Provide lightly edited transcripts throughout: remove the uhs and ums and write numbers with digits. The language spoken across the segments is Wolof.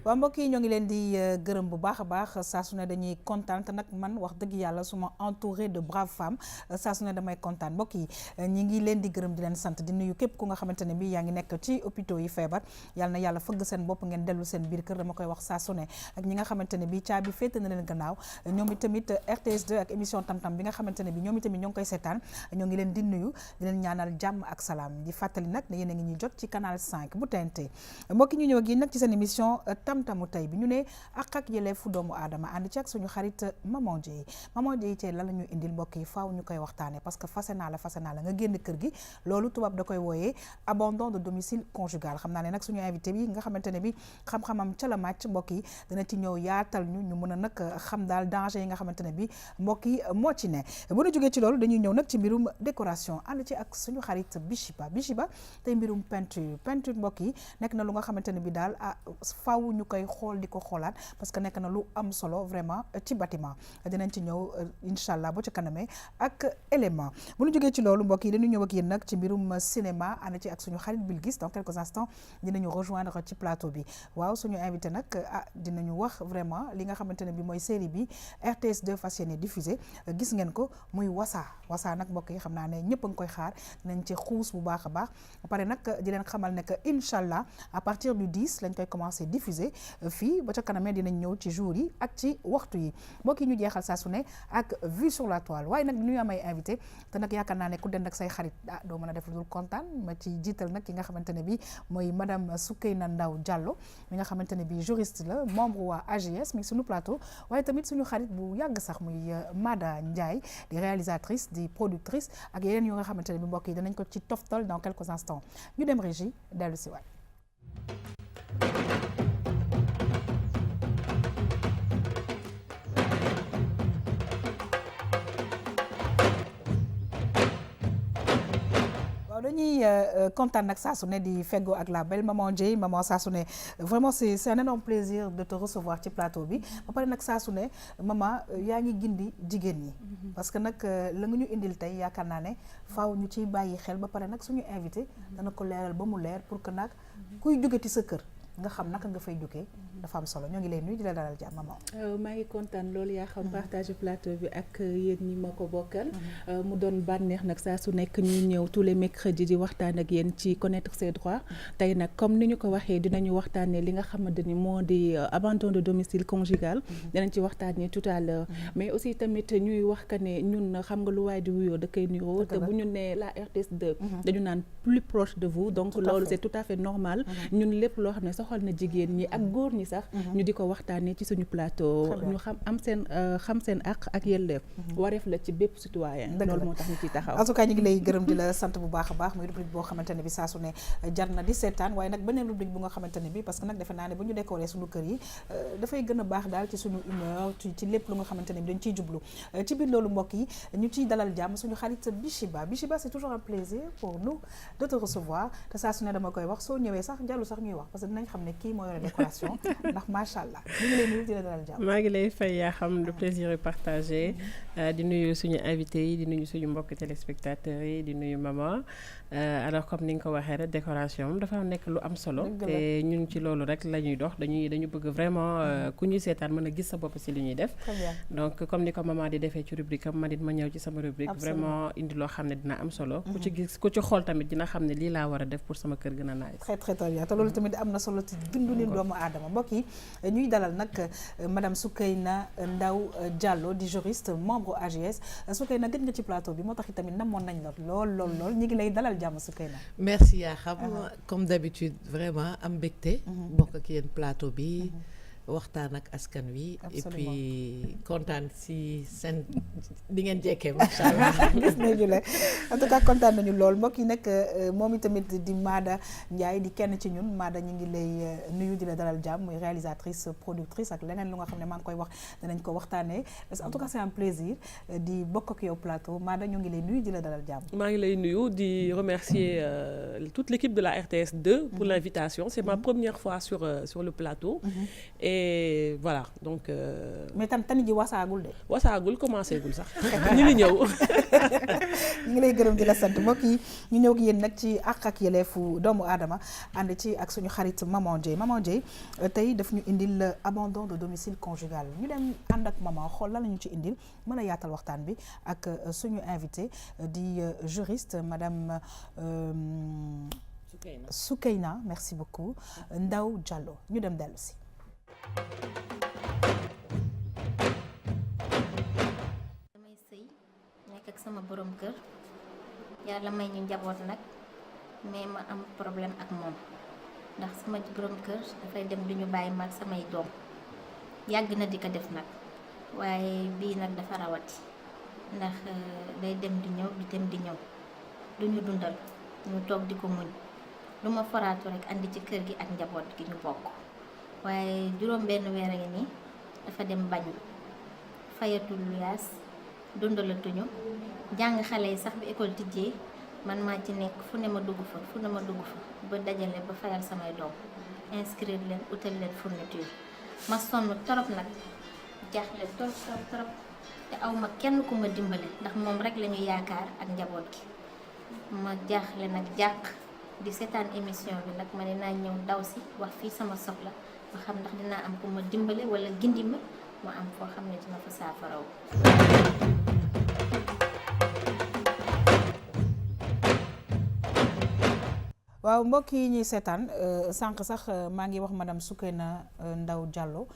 waaw mbokk yi ñoo ngi leen di gërëm bu baax a baax saa su ne dañuy kontaan te nag man wax dëgg yàlla su ma entouré de braves femmes saa su ne damay kontaan mbokk yi ñi ngi leen di gërëm di leen sant di nuyu képp ku nga xamante ne bi yaa ngi nekk ci hôpitaux yi feebar yàlla na yàlla fëgg seen bopp ngeen dellu seen biir kër dama koy wax saa su ne ak ñi nga xamante ne bi caabi féete na leen gannaaw ñoom itamit RTS2 ak émission tam-tam bi nga xamante ne bi ñoom itamit ñoo ngi koy seetaan ñoo ngi leen di nuyu di leen ñaanal jàmm ak salaam di fàttali nag ne yéen a ngi ñuy jot ci canal 5 bu TNT mbokk ñu ñëw ak yéen nag ci seen émission tam-tamu tey bi ñu ne ak yelleefu doomu aadama ànd ci ak suñu xarit Maman Dieye tey lan la ñu indil mbokk yi faaw ñu koy waxtaane parce que fase naa la nga génn kër gi loolu tubaab da koy wooyee abandon de domicile conjugal xam naa ne nag suñu invité bi nga xamante ne bi xam-xamam ca la màcc mbokk yi dana ci ñëw yaatal ñu mën a nag xam daal danger yi nga xamante ne bi mbokk yi moo ci ne bu ñu jógee ci loolu dañuy ñëw nag ci mbirum décoration ànd ci ak suñu xarit Bichiba tey mbirum peinture mbokk yi nekk na lu nga xamante ne bi daal faaw ñu koy xool di ko xoolaat parce que nekk na lu am solo vraiment ci bâtiment dinañ ci ñëw incha allah boo ci kanamee ak élément bu ñu jógee ci loolu mbokk yi dañu ñëw ak yéen nag ci mbirum cinéma ànd ci ak suñu xarit Bilgis dans quelques instants dinañu rejoindre ci plateau bi waaw suñu invité nag dinañu wax vraiment li nga xamante ne bi mooy série bi RTS2 fas yéene diffusé gis ngeen ko muy Wasa nag mbokk yi xam naa ne ñëpp a ngi koy xaar dinañ ci xuus bu baax a baax ba pare nag di leen xamal ne que incha allah à partir du 10 lañ koy commencé diffuser fii ba ca kanamee dinañ ñëw ci jour yi ak ci waxtu yi mbokk yi ñu jeexal saa su ne ak vue sur la toile waaye nag ñu am ay invité te nag yaakaar naa ne ku dend ak say xarit doo mën a def lu dul kontaan ma ci jiital nag ki nga xamante ne bi mooy madame Soukeyna Ndaw Diallo mi nga xamante ne bi juriste la membre waa AGS mi suñu plateau waaye tamit suñu xarit bu yàgg sax muy Mada Ndiaye di réalisatrice di productrice ak yeneen yu nga xamante ne bi mbokk yi danañ ko ci toftal dans quelques instants ñu dem régie dellu si waat dañuy kontaan nag saa su ne di feggoo ak la belle maman Dieye maman saa su ne vraiment c'est un énorme plaisir de te recevoir ci plateau bi ba pare nag saa su ne maman yaa ngi gindi jigéen ñi parce que nag la nga ñu indil tey yaakaar naa ne faaw ñu ciy bàyyi xel ba pare nag suñu invité dana ko leeral ba mu leer pour que nag kuy jógeti sa kër nga xam naka nga fay jógee dafa am solo ñoo ngi lay nuyu di la dalal jàmm maman. maa ngi kontaan loolu yaa xam partage plateau bi ak yéen ñi ma ko bokkal. mu doon bànneex nag saa su nekk ñuy ñëw tous les mercredis di waxtaan ak yéen ci connaître ses droits tey nag comme ni ñu ko waxee dinañu waxtaanee li nga xamante ni moo di abandon de domicile conjugal. dinañ ci waxtaanee tout à l'heure mais aussi tamit ñuy wax que ne ñun xam nga lu waay di wuyoo da koy niroo te bu ñu nee la RTS2 dañu naan plus proche de vous donc loolu c'est tout à fait normal ñun lépp loo xam ne soxal na jigéen ñi ak góor ñi sax ñu di ko waxtaanee ci suñu plateau ñu xam seen àq ak yelleef wareef la ci bépp citoyen loolu moo tax ñu ciy taxaw en tout cas ñu ngi lay gërëm di la sant bu baax a baax muy rubrique boo xamante ne bi saa su ne jar na di seetaan waaye nag beneen rubrique bu nga xamante ne bi parce que nag defe naa ne bu ñu décoré suñu kër yi dafay gën a baax daal ci suñu humeur ci lépp lu nga xamante ne bi dañ ciy jublu ci biir loolu mbokk yi ñu ciy dalal jàmm suñu xarit Bichiba c'est toujours un plaisir pour nous de te recevoir te saa su ne dama koy wax soo ñëwee sax jàllu sax ñuy wax parce que dinañ xam ne kii moo yore décoration ndax macha allah ñu ngi lay nuyu di la dalal jàmm. maa ngi lay fay yaa xam le plaisir est partagé di nuyu suñu invité yi di nuyu suñu mbokk téléspectateurs yi di nuyu maman alors comme ni nga ko waxee rek décoration moom dafa nekk lu am solo te ñun ci loolu rek la ñuy dox dañu bëgg vraiment ku ñuy seetaan mën a gis sa bopp si li ñuy def donc comme ni ko maman di defee ci rubrique am ma dit ma ñëw ci sama rubrique vraiment indi loo xam ne dina am solo ku ci gis ku ci xool tamit dina xam ne lii laa war a def pour sama kër gën a naay très très bien te loolu tamit am na solo ci dundalin doomu aadama mbokk yi ñuy dalal nag madame Soukeyna Ndaw Diallo di juriste membre AGS Soukeyna gëj nga ci plateau bi moo tax itamit namoon nañ la lool ñi ngi lay dalal jàmm Soukeyna. merci yaa xam comme d'habitude vraiment am mbégte bokk ak yéen plateau bi waxtaan ak askan wi et puis kontaan si seen di ngeen jekkee macha allah gis nañu la en tout cas kontaan nañu lool mbokk yi nag moom itamit di Mada Ndiaye di kenn ci ñun Mada ñu ngi lay nuyu di la dalal jàmm muy réalisatrice productrice ak leneen lu nga xam ne maa ngi koy wax danañ ko waxtaanee parce que en tout cas c'est un plaisir di bokk ak yow plateau Mada ñu ngi lay nuyu di la dalal jàmm. maa ngi lay nuyu di remercier toute l'équipe de la RTS2 pour l'invitation c'est ma première fois sur le plateau et et voilà donc. mais tam tani ji wasaagul de. wasaagul commencé gul sax ñu ngi ñëw. ñu ngi lay gërëm di la sant mbokk yi ñu ñëw ak yéen nag ci àq ak yelleefu doomu aadama ànd ci ak suñu xarit Maman Dieye tey daf ñu indil abandon de domicile conjugal ñu dem ànd ak maman xool lan la ñu ci indil mën a yaatal waxtaan bi ak suñu invité di juriste madame Soukeyna merci beaucoup Ndaw Diallo ñu dem dellu si. damay sëy nekk ak sama borom kër yàlla may ñu njaboot nag mais ma am problème ak moom ndax sama borom kër dafay dem du ñu bàyyi mag samay doom yàgg na di ko def nag waaye bii nag dafa rawati ndax day dem di ñëw di dem di ñëw duñu dundal ñu toog di ko muñ lu ma foraatu rek andi ci kër gi ak njaboot gi ñu bokk waaye juróom benn weer a ngi nii dafa dem bañu fayatul luyaas dundalatuñu jàng xale yi sax bi école tijjee man maa ci nekk fu ne ma dugg fa ba dajale ba fayal samay doom inscrire leen utal leen fourniture ma sonn torop nag jaaxle torop te aw ma kenn ku ma dimbale ndax moom rek lañu yaakaar ak njaboot gi ma jaaxle nag jàq di seetaan émission bi nag ma ne naa ñëw daw si wax fii sama soxla ba xam ndax dinaa am ku ma dimbale wala gindi ma am foo xam ne dina fa saafaraw. waaw mbokk yi ñuy seetaan sànq sax maa ngi wax madame Soukeyna Ndaw Diallo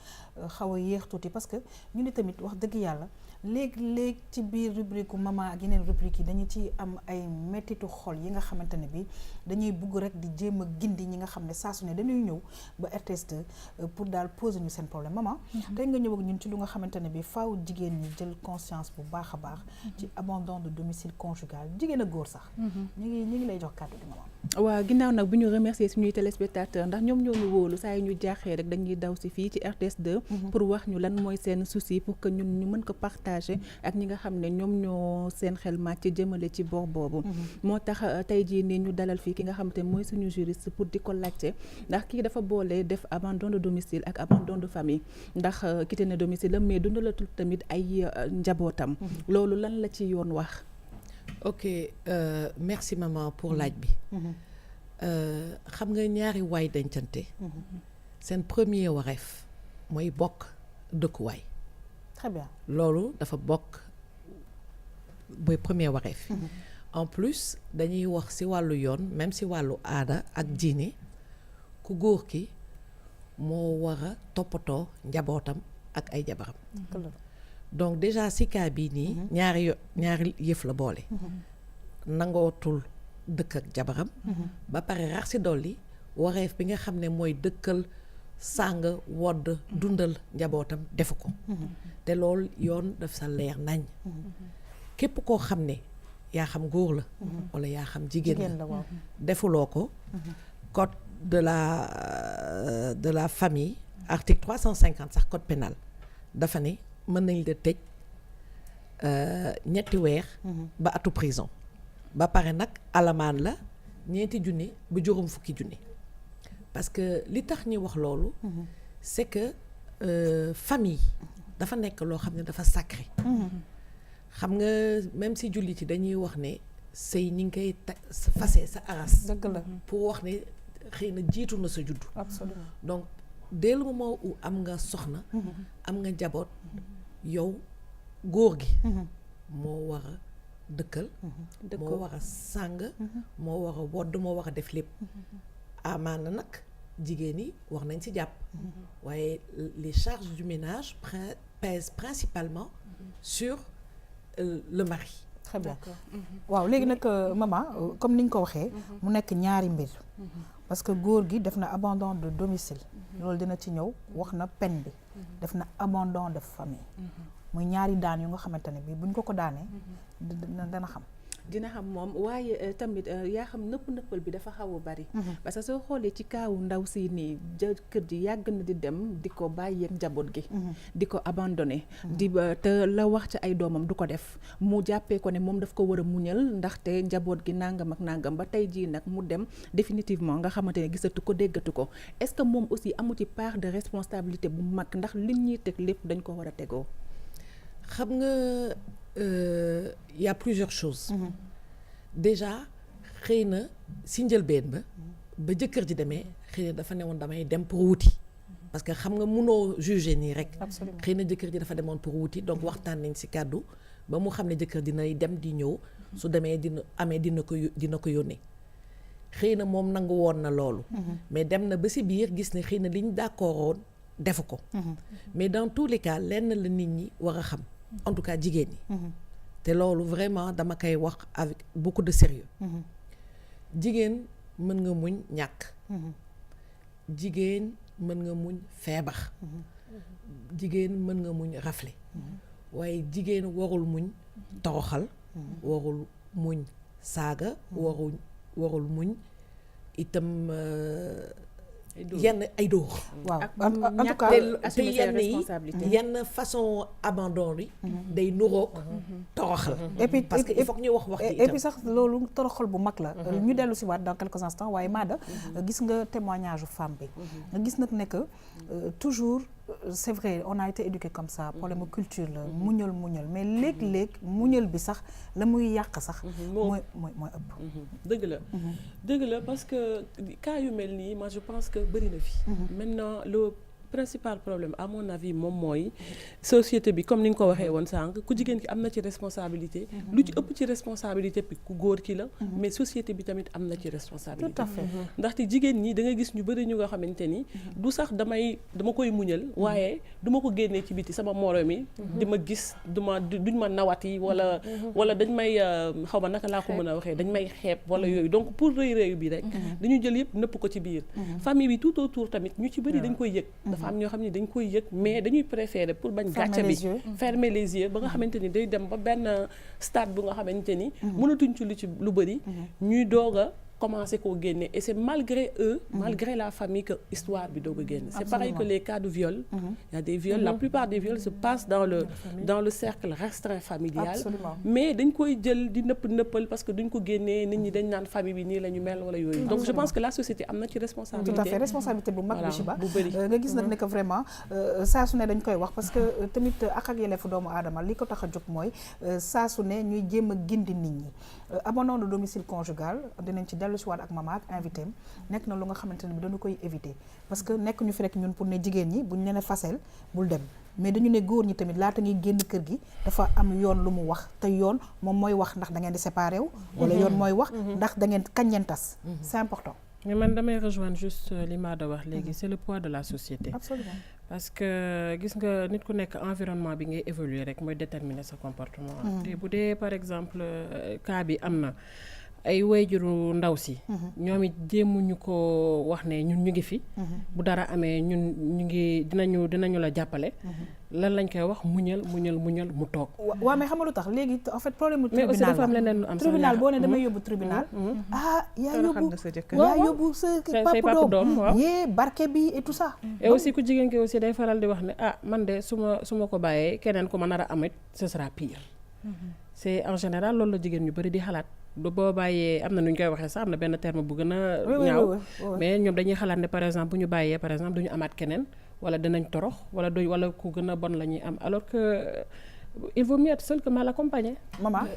xaw a yéex tuuti parce que ñu ni tamit wax dëgg yàlla léeg-léeg ci biir rubrique maman ak yeneen rubrique yi dañu ci am ay mettitu xol yi nga xamante ne bi dañuy bugg rek di jéem a gindi ñi nga xam ne saa su ne dañuy ñëw ba RTS2 pour daal poser ñu seen problème maman tey nga ñëw ak ñun ci lu nga xamante ne bi faaw jigéen ñi jël conscience bu baax a baax ci abandon de domicile conjugal jigéen a góor sax ñu ngi lay jox kàddu gi maman. waaw ginnaaw nag bu ñu remercier suñuy téléspectateurs ndax ñoom ñoo ñu wóolu saa yu ñu jaaxee rek dañuy daw si fii ci RTS2 pour wax ñu lan mooy seen souci pour que ñun ñu mën ko partager ak ñi nga xam ne ñoom ñoo seen xel màcc ci jëmale ci boor boobu moo tax tey jii nii ñu dalal fii ki nga xam te mooy suñu juriste pour di ko laajte ndax kii dafa boole def abandon de domicile ak abandon de famille ndax quitté na domicile am mais dundalatul tamit ay njabootam loolu lan la ci yoon wax. ok merci maman pour laaj bi xam nga ñaari waay dencante seen premier wareef mooy bokk dëkkuwaay. très bien loolu dafa bokk mooy premier wareef. en plus dañuy wax ci wàllu yoon même ci wàllu aada ak diine ku góor ki moo war a toppatoo njabootam ak ay jabaram. donc déjà ci cas bii nii ñaari yëf la boole. nangootul dëkk ak jabaram. ba pare rax ci dolli wareef bi nga xam ne mooy dëkkal sàng wodd dundal njabootam defu ko. te loolu yoon daf sa leer nañ. képp koo xam ne yaa xam góor la. walla yaa xam jigéen la defuloo ko. code de la famille article 350 sax code pénal dafa ne mën nañ la tëj ñetti weer ba atu prison ba pare nag alamaan la 2 junni ba juróom fukki junni parce que li tax ñuy wax loolu c'est que famille dafa nekk loo xam ne dafa sacré xam nga même si jullit yi dañuy wax ne sëy ñi ngi koy fase sa aras dëgg la pour wax ne xëy na jiitu na sa juddu absolument donc dès le moment où am nga soxna am nga njaboot yow góor gi moo war a dëkkal moo war a sàng moo war a wodd moo war a def lépp amaana nag jigéen yi wax nañ ci jàpp waaye les charges du ménage pèsent principalement sur le mari. très bien waaw léegi nag maman comme ni ñu ko waxee mu nekk ñaari mbir parce que góor gi def na abandon de domicile loolu dina ci ñëw wax na peine bi def na abandon de famille muy ñaari daan yu nga xamante ne bi buñ ko daanee dana xam. dina xam moom waaye tamit yaa xam nëppal bi dafa xaw a bari. parce que soo xoolee ci kaawu ndaw si nii jëkkër ji yàgg na di dem di ko bàyyi ak njaboot gi. di ko abandonné. te la wax ci ay doomam du ko def mu jàppee ko ne moom daf ko war a muñal ndaxte njaboot gi nangam ak nangam ba tey jii nag mu dem définitivement nga xamante ne gisatu ko déggatu ko est-ce que moom aussi amu ci part de responsabilité bu mag ndax li ñuy teg lépp dañ ko war a tegoo. xam nga y a plusieurs choses. déjà xëy na si njëlbeen ba jëkkër ji demee xëy na dafa newoon damay dem pour wuti. parce que xam nga mënoo juger nii rek. xëy na jëkkër ji dafa demoon pour wuti donc waxtaan nañ si kàddu ba mu xam ne jëkkër dinay dem di ñëw su demee dina ko yónnee. xëy na moom nangu woon na loolu. mais dem na ba si biir gis ne xëy na liñ d'accordoon defu ko. mais dans tous les cas lenn la nit ñi war a xam en tout cas jigéen ñi. te loolu vraiment dama koy wax avec beaucoup de sérieux. jigéen mën nga muñ ñàkk. jigéen mën nga muñ feebar. jigéen mën nga muñ rafle. waaye jigéen warul muñ toroxal. warul muñ saaga. warul muñ itam yenn ay dóor. waaw en tout cas te yenn façon abandon bi day nuroog toroxal. parce que il faut que ñu wax ci itam. et puis sax loolu toroxal bu mag la. ñu dellu si waat dans quelques instants waaye Maada gis nga témoignage femme bi nga gis nag ne que toujours c'est vrai on a été éduqué comme ça problème culture la muñal mais léeg-léeg muñal bi sax la muy yàq sax mooy ëpp. dëgg la parce que cas yu mel nii moi je pense que bëri na fi. maintenant le principal problème à mon avis moom mooy société bi comme ni nga ko waxee woon sànq ku jigéen ki am na ci responsabilité. lu ci ëpp ci responsabilité bi ku góor ki la. mais société bi tamit am na ci responsabilité. tout à fait ndaxte jigéen ñi da nga gis ñu bëri ñu nga xamante ni du sax dama koy muñal waaye du ma ko génnee ci biti sama moroom yi di ma gis duñ ma nawati wala dañ may xaw ma naka laa ko mën a waxee dañ may xeeb wala yooyu donc pour rëy bi rek dañu jël yëpp nëpp ko ci biir famille bi tout autour tamit ñu ci bëri dañ koy yëg. am ñoo xam ne dañ koy yëg mais dañuy préférer pour bañ gàcce bi fermer les yeux ba nga xamante ni day dem ba benn stade bu nga xamante ni mënatuñ ci lu bëri ñuy doog a commencer koo génne et c'est malgré eux malgré la famille que histoire bi doog a génne. C'est pareil que les cas de viol. Il y a des viols, la plupart des viols se passent dans le cercle restreint familial. Mais dañ koy jël di nëppal parce que duñ ko génnee nit ñi dañ naan famille bi nii la ñu mel wala yooyu. Donc je pense que la société am na ci responsabilité. Tout à fait responsabilité bu mag bi ci ba nga gis nag ne que vraiment saa su ne dañ koy wax parce que tamit ak yelleefu doomu aadama li ko tax a jóg mooy saa su ne ñuy jéem a gindi nit ñi. Abandon de domicile conjugal dinañ ci dellu si waat ak mama ak invité am nekk na lu nga xamante ne bi dañu koy éviter parce que nekk ñu fi rek ñun pour ne jigéen ñi buñ ne fasel bul dem mais dañu ne góor ñi tamit laata ngay génn kër gi dafa am yoon lu mu wax te yoon moom mooy wax ndax da ngeen di séparé wu wala yoon mooy wax ndax da ngeen kañ ngeen tas c'est important. mais man damay rejoindre juste li Maada wax léegi c'est le poids de la société. Absolument. parce que gis nga nit ku nekk environnement bi ngay évoluer rek mooy déterminer sa comportement. te bu dee par exemple cas bi am na ay wayjuru ndaw si. ñoom it jéemuñu ko wax ne ñun ñu ngi fi. bu dara amee ñun ñu ngi dinañu la jàppale. lan lañ koy wax muñal mu toog. waaw mais xam nga lu tax léegi en fait problème mu mais aussi dafa am leneen lu am tribunal boo ne damay yóbbu tribunal. yaa yóbbu sa papa doom yee barke bi et tout ça. et aussi ku jigéen ki aussi day faral di wax ne man de su ma ko bàyyee keneen ku ma nar a amit ce sera pire. c'est en général loolu la jigéen ñu bari di xalaat. boo bàyyee am na nu ñu koy waxee sax am na benn terme bu gën a ñaaw mais ñoom dañuy xalaat ne par exemple bu ñu bàyyee par exemple duñu amaat keneen wala dinañ torox wala ku gën a bon la ñuy am alors que il vaut mieux être seul que mal accompagné. maman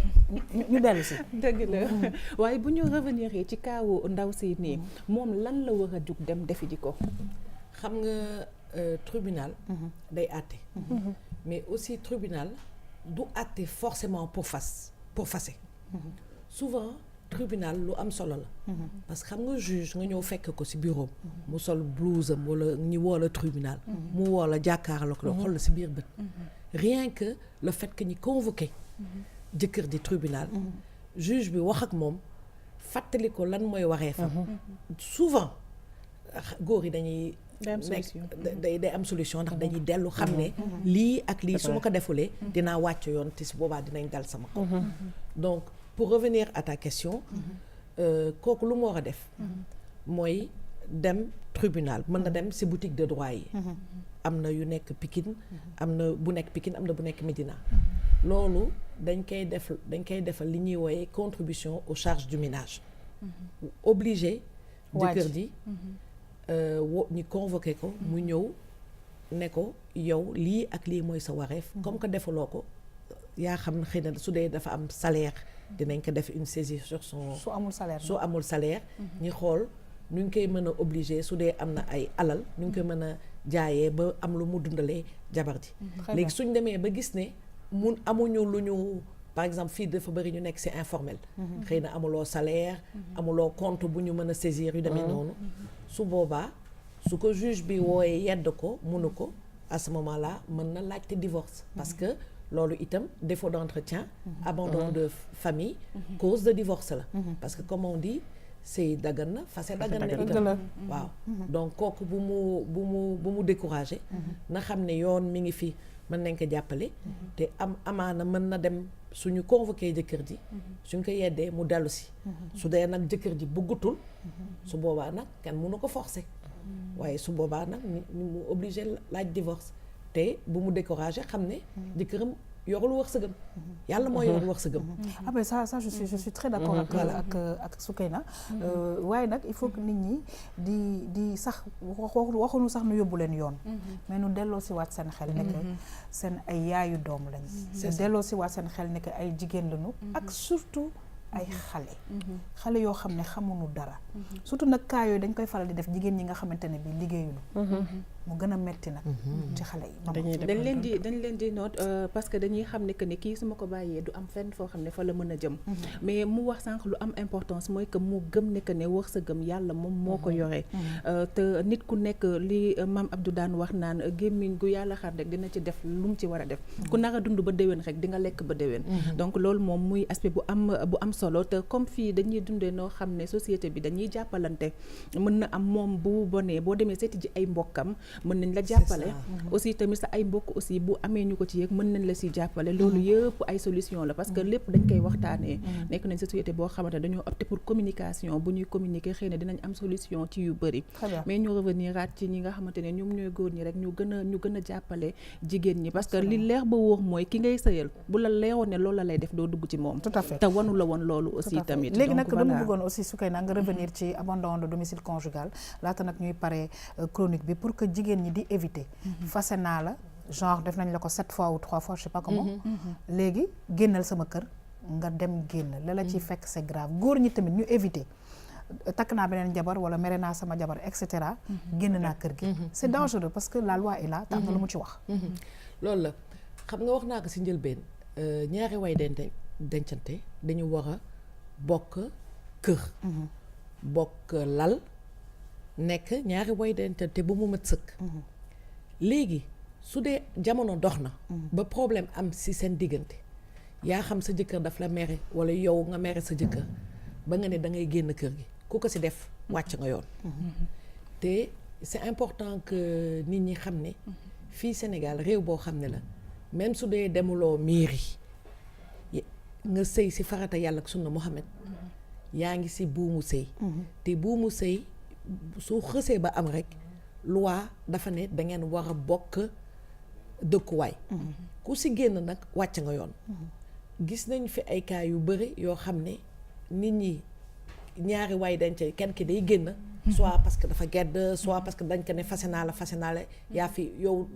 ñu dellu si. dëgg la waaye bu ñu revenir ci kaawu ndaw si nii moom lan la war a jug dem defi ji ko. xam nga tribunal day àtte mais aussi tribunal du àtte forcément pour fase souvent tribunal lu am solo la parce que xam nga juge nga ñëw fekk ko ci bureau mu sol blouse am wala ñu woo la tribunal mu woo la jàkkaarloo ko xool la ci biir bët rien que le fait que ñu convoqué jëkkër di tribunal juge bi wax ak moom fàttali ko lan mooy waxee fa souvent góor yi dañuy day am solution ndax dañuy dellu xam ne lii ak lii su ma ko defulee dinaa wàcc yoon te si boobaa dinañ dal sama kaw donc pour revenir à ta question kooku lu mu war a def mooy dem tribunal mën na dem ci boutique de droit yi am na yu nekk Pikine am na bu nekk Pikine am na bu nekk Médina loolu dañ koy defal li ñuy wooyee contribution aux charges du ménage obligé jëkkër ji ñu convoqué ko mu ñëw ne ko yow lii ak lii mooy sa wareef comme que defaloo ko yaa xam ne xëy na su dee dafa am salaire dinañ ko def une saisie sur son su amul salaire ñi xool nu ñu koy mën a obligé su dee am na ay alal nu ñu koy mën a jaayee ba am lu mu dundalee jabar ji léegi suñ demee ba gis ne mun amuñu lu ñu par exemple fii dafa bëri ñu nekk ci informel xëy na amuloo salaire amuloo compte bu ñu mën a saisir yu demee noonu su boobaa su ko juge bi wooyee yedd ko munu ko à ce moment là mën na laajte divorce parce que loolu itam défaut d'entretien abandon de famille cause de divorce la parce que comme on dit sëy daggan na fase daggan na itam waaw donc kooku bu mu découragé na xam ne yoon mi ngi fi mën nañ ko jàppale te amaana mën na dem suñu convoqué jëkkër ji suñ ko yeddee mu dellu si su dee nag jëkkër ji bëggutul su boobaa nag kenn mënu ko forcer waaye su boobaa nag mu obligé laaj divorce te bu mu découragé xam ne jëkkëram yorul wërsëgam yàlla moo yor wërsëgam mais ça je suis très d'accord ak Soukeyna waaye nag il faut que nit ñi di sax waxuñu sax nu yóbbu leen yoon mais nu delloo si waat seen xel nekk seen ay yaayu doom lañ delloo si waat seen xel nekk ay jigéen lañu ak surtout ay xale yoo xam ne xamuñu dara surtout nag cas yooyu dañ koy faral di def jigéen ñi nga xamante ne bi liggéeyuñu mu gën a metti nag ci xale yi dañ leen di note parce que dañuy xam ne que ne kii su ma ko bàyyee du am fenn foo xam ne fa la mën a jëm mais mu wax sànq lu am importance mooy que mu gëm ne que ne wërsëgam yàlla moom moo ko yoree te nit ku nekk li Mame Abdou daan wax naan gémmiñ gu yàlla xar rek dina ci def lu mu ci war a def ku nar a dund ba déwén rek di nga lekk ba déwén donc loolu moom muy aspect bu am solo te comme fii dañuy dundee noo xam ne société bi dañuy jàppalante mën na am moom bu bonee boo demee seeti ji ay mbokkam mën nañ la jàppale aussi tamit sa ay mbokk aussi bu amee ñu ko ci yëg mën nañ la si jàppale loolu yëpp ay solution la parce que lépp dañ koy waxtaanee nekk nañ société boo xamante dañoo opté pour communication bu ñuy communiquer xëy na dinañ am solution ci yu bëri mais ñu revenir aat ci ñi nga xamante ne ñoom ñooy góor ñi rek ñu gën a jàppale jigéen ñi parce que li leer ba wóor mooy ki ngay sëyal bu la leeroon ne loolu la lay def doo dugg ci moom tout à fait te wanu la woon loolu aussi tamit léegi nag dama bëggoon aussi Soukeyna nga revenir ci abandon de domicile conjugal laata nag ñuy pare chronique bi pour que jigéen ñi di éviter fase naa la genre def nañ la ko 7 fois ou 3 fois je sais pas comment léegi génnal sama kër nga dem génn la ciy fekk c'est grave góor ñi tamit ñu éviter takk naa beneen jabar wala mere naa sama jabar et cetera génn naa kër gi c'est dangereux parce que la loi est là te am na lu mu ci wax loolu la xam nga wax naa ko ci njëlbeen ñaari way dencante dañu war a bokk kër bokk lal nekk ñaari way dencante bu mu mat sëkk léegi su dee jamono dox na ba problème am ci seen diggante yaa xam sa jëkkër daf la mere walla yow nga mere sa jëkkër ba nga ne da ngay génn kër gi ku ko ci def wàcc nga yoon te c'est important que nit ñi xam ne fii Sénégal réew boo xam ne la même su dee demuloo mairie nga sëy ci farata yàlla ak sunna Muhammad yaa ngi ci buumu sëy te buumu sëy su xësee ba am rek loi dafa ne da ngeen war a bokk dëkkuwaay ku ci génn nag wàcc nga yoon gis nañ fi ay cas yu bari yoo xam ne nit ñi ñaari waay denc kenn ki day génn soit parce que dafa gedd soit parce que dañ ko ne fase naa la yaa fi yow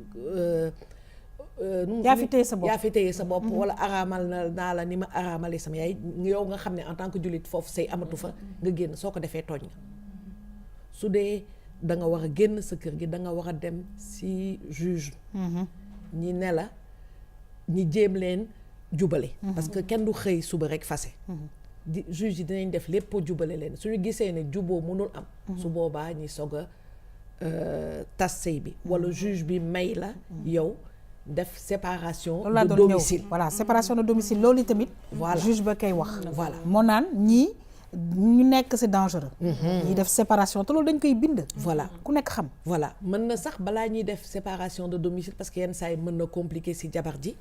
yaa fi téye sa bopp wala araamal naa la ni ma araamale sama yaay yow nga xam ne en tant que jullit foofu say amatu fa nga génn soo ko defee tooñ nga su dee da nga war a génn sa kër gi da nga war a dem ci juge ñi ne la ñi jéem leen jubale parce que kenn du xëy suba rek fase di juge yi dinañ def lépp pour jubale leen suñu gisee ne juboo mënul am su boobaa ñi soog a tas sëy bi wala juge bi may la yow def séparation de domicile voilà séparation de domicile loolu tamit voilà juge ba kay wax voilà moo naan ñii ñu nekk c'est dangereux ñi def séparation te loolu dañ koy bind voilà ku nekk xam voilà mën na sax balaa ñuy def séparation de domicile parce que yenn saa yi mën na compliquer ci jabar ji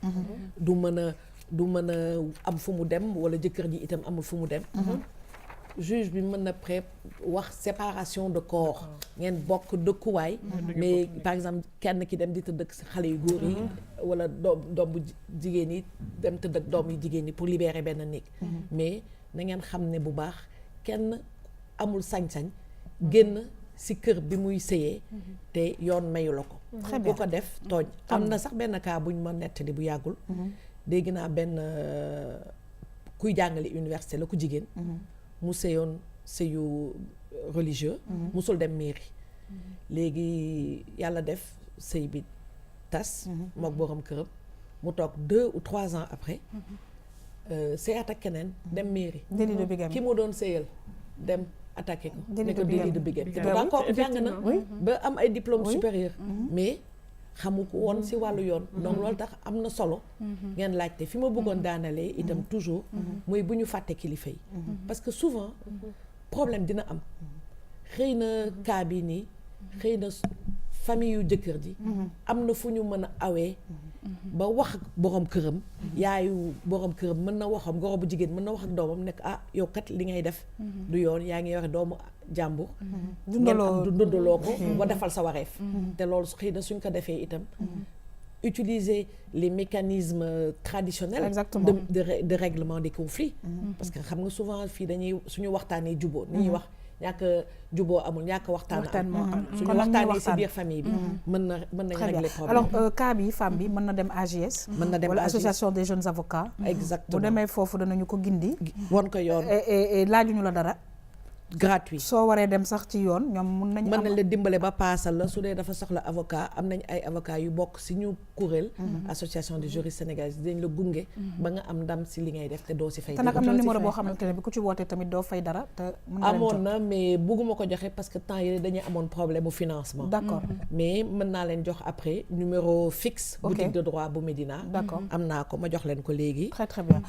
du mën a du mën a am fu mu dem wala jëkkër ji itam amul fu mu dem juge bi mën na wax séparation de corps ngeen bokk dëkkuwaay mais par exemple kenn ki dem di tëdd ak xale yu góor yi wala doom bu jigéen yi dem tëdd ak doom yu jigéen yi pour libérer benn néeg mais na ngeen xam ne bu baax kenn amul sañ-sañ génn ci kër bi muy sëyee te yoon mayu la ko bu ko def tooñ am na sax benn cas buñ ma nettali bu yàggul dégg naa benn kuy jàngale université la ku jigéen mu sëyoon sëyu religieux musul dem mairie léegi yàlla def sëy bi tas mook borom këram mu toog 2 ou 3 ans après sëyaat ak keneen dem mairie ki mu doon sëyal dem attaqué ko ne ko délit de bigamie te pourtant kooku jàng na ba am ay diplôme supérieur mais xamu ko woon ci wàllu yoon donc loolu tax am na solo ngeen laajte fi ma bëggoon daanalee itam toujours mooy bu ñu fàtte kilifa yi parce que souvent problème dina am xëy na cas bi nii xëy na famille yu jëkkër ji am na fu ñu mën a awee ba wax ak borom këram yaayu borom këram mën na waxam goro bu jigéen mën na wax ak doomam nekk yow kat li ngay def du yoon yaa ngi yore doomu jàmbur dundaloo ko ba defal sa wareef te loolu xëy na suñ ko defee itam utiliser les mécanismes traditionnels de règlement des conflits parce que xam nga souvent fii dañuy suñu waxtaanee juboo ni ñuy wax ñàkk juboo amul ñàkk waxtaan am suñu waxtaanee ci biir famille bi mën nañ régler problème alors cas bi femme bi mën na dem AJS mën na dem wala association des jeunes avocats exactement bu demee foofu danañu ko gindi won ko yoon et laajuñu la dara gratuit soo waree dem sax ci yoon ñoom mun nañu mën nañ la dimbale ba paasal la su dee dafa soxla avocat am nañ ay avocat yu bokk si ñu kuréel association des juristes sénégalais dañ la gunge ba nga am ndam si li ngay def te doo si fay te nag am na numéro boo xamante ne bi ku ci wootee tamit doo fay dara te mën nga leen jox amoon na mais bugguma ko joxe parce que temps yii dañuy amoon problème mu financement d'accord mais mën naa leen jox après numéro fixe boutique de droit bu Médina d'accord am naa ko ma jox leen ko léegi très très bien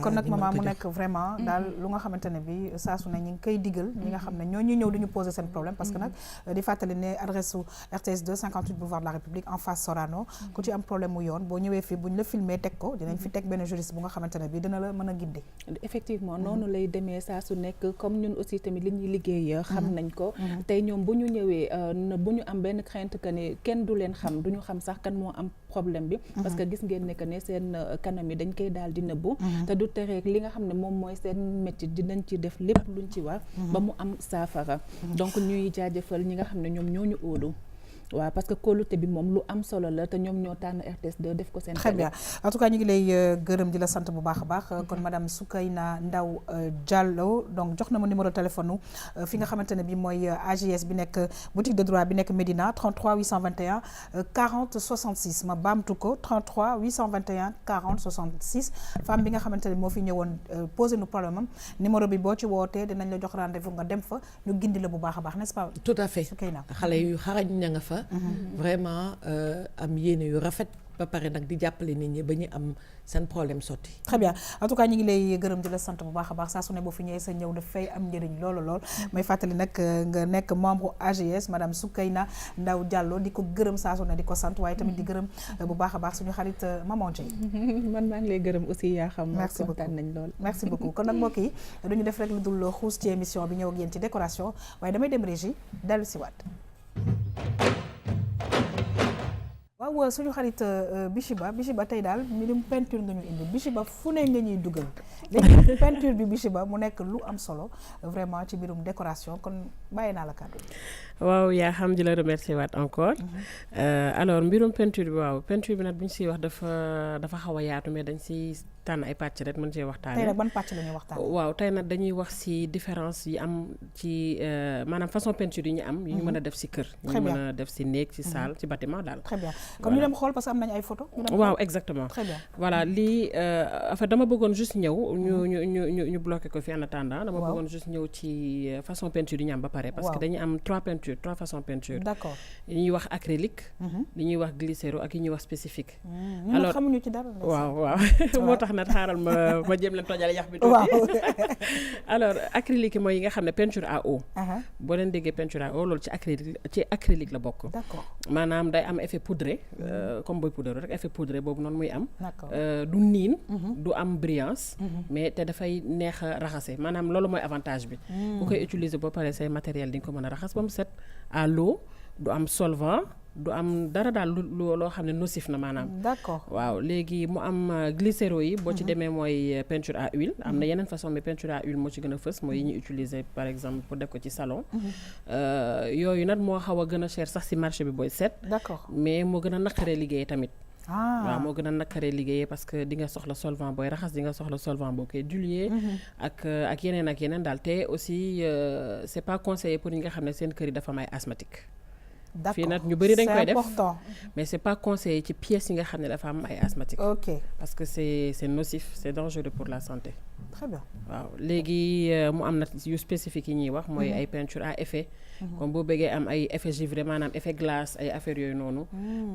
kon nag maman mu nekk vraiment daal lu nga xamante ne bi saa su ne ñi ngi koy digal ñi nga xam ne ñoo ñuy ñëw di ñu poser seen problème parce que nag di fàttali ne adresse su RTS 2 58 boulevard de la République en face Sorano ku ci am problème mu yoon boo ñëwee fii buñ la filmé teg ko dinañ fi teg benn juriste bu nga xamante ne bi dina la mën a gindi effectivement noonu lay demee saa su nekk comme ñun aussi tamit li ñuy liggéey xam nañ ko tey ñoom bu ñu ñëwee bu ñu am benn crainte que ne kenn du leen xam du ñu xam sax kan moo am problème bi parce que gis ngeen ne que ne seen kanam yi dañ koy daal di nëbbu te du tere li nga xam ne moom mooy seen métier dinañ ci def lépp luñ ci war ba mu am saafara donc ñuy jaajëfal ñi nga xam ne ñoom ñoo ñu óolu waaw parce que kóolute bi moom lu am solo la te ñoom ñoo tànn RTS 2 def ko seen très bien en tout cas ñu ngi lay gërëm di la sant bu baax a baax kon madame Soukeyna Ndaw Diallo donc jox na ma numéro téléphone fi nga xamante ne bi mooy AJS bi nekk boutique de droit bi nekk Médina 33 821 40 66 ma baamtu ko 33 821 40 66 femme bi nga xamante ne moo fi ñëwoon posé nu problème am numéro bi boo ci wootee dinañ la jox rendez-vous nga dem fa ñu gindi la bu baax a baax n'est-ce pas tout à fait Soukeyna xale yu xarañ ña nga fa vraiment am yéene yu rafet ba pare nag di jàppale nit ñi ba ñu am seen problème sotti. très bien en tout cas ñu ngi lay gërëm di la sant bu baax a baax saa su ne boo fi ñëwee sa ñëw dafay am njëriñ lool may fàttali nag nga nekk membre AJS madame Soukeyna Ndaw Diallo di ko gërëm saa su ne di ko sant waaye tamit di gërëm bu baax a baax suñu xarit Maman Dieye. man maa ngi lay gërëm aussi yaa xam. merci beaucoup kontaan nañ lool. merci beaucoup kon nag mbokk yi duñu def rek lu dul xuus ci émission bi ñëw ak yéen ci décoration waaye damay dem régie dellu si waat. waaw suñu xarit Bichiba tey daal mbirum peinture nga ñu indi Bichiba fu ne nga ñuy dugal léegi peinture bi Bichiba mu nekk lu am solo vraiment ci mbirum décoration kon bàyyi naa la kàddu. waaw yaa xam di la remercier waat encore alors mbirum peinture bi waaw peinture bi nag bu ñu siy wax dafa xaw a yaatu mais dañ si tànn ay pàcc rek mën cee waxtaanee. tey nag ban pàcc la ñuy waxtaanee. waaw tey nag dañuy wax si différence yi am ci maanaam façon peinture yi ñu am. yi ñu mën a def si kër. très bien ñu mën a def si néeg si salle ci bâtiment daal. très bien comme ñu dem xool parce que am nañu ay photo. waaw exactement. très bien voilà lii en fait dama bëggoon juste ñëw. ñu bloqué ko fi en attendant. dama bëggoon juste ñëw ci façon peinture yi ñu am ba pare. parce que dañuy am trois façons peinture. d'accord yi ñuy wax acrylique. li ñuy wax glycéro ak yi ñuy wax spécifique. alors xamuñu ci dara. waaw moo tax nag xaaral ma jéem leen tojale yax bi tuuti. alors acrylique mooy yi nga xam ne peinture à eau. boo leen déggee peinture à eau loolu ci acrylique la bokk. d'accord maanaam day am effet poudré. comme booy poudre rek effet poudre boobu noonu muy am. D'accord. Du niin. du am brillance. mais te dafay neex a raxase maanaam loolu mooy avantage bi. bu koy utiliser boo paree say matériel di nga ko mën a raxas ba mu set à l'eau du am solvant. du am dara daal loo xam ne nocif na maanaam. D'accord. waaw léegi mu am glycéro yi. boo ci demee mooy peinture à huile. am na yeneen façon mais peinture à huile moo ci gën a fës mooy yi ñuy utiliser par exemple pour def ko ci salon. yooyu nag moo xaw a gën a cher sax ci marché bi booy seet. D'accord. mais moo gën a naqaree liggéey tamit. Ah. waaw moo gën a naqaree liggéeyee parce que di nga soxla solvant booy raxas di nga soxla solvant boo koy diluer. ak yeneen daal te aussi c'est pas conseillé pour ñi nga xam ne seen kër yi dafa am ay asthmatique. D'accord. fii nag ñu bëri dañ koy def c'est important. mais c'est pas conseillé ci pièces yi nga xam ne dafa am ay asthmatique. Ok. parce que c'est nocif c'est dangereux pour la santé. Très bien. waaw léegi mu am na yu spécifique yi ñuy wax mooy ay peinture à effet. comme boo bëggee am ay effet givré maanaam effet glace ay affaires yooyu noonu.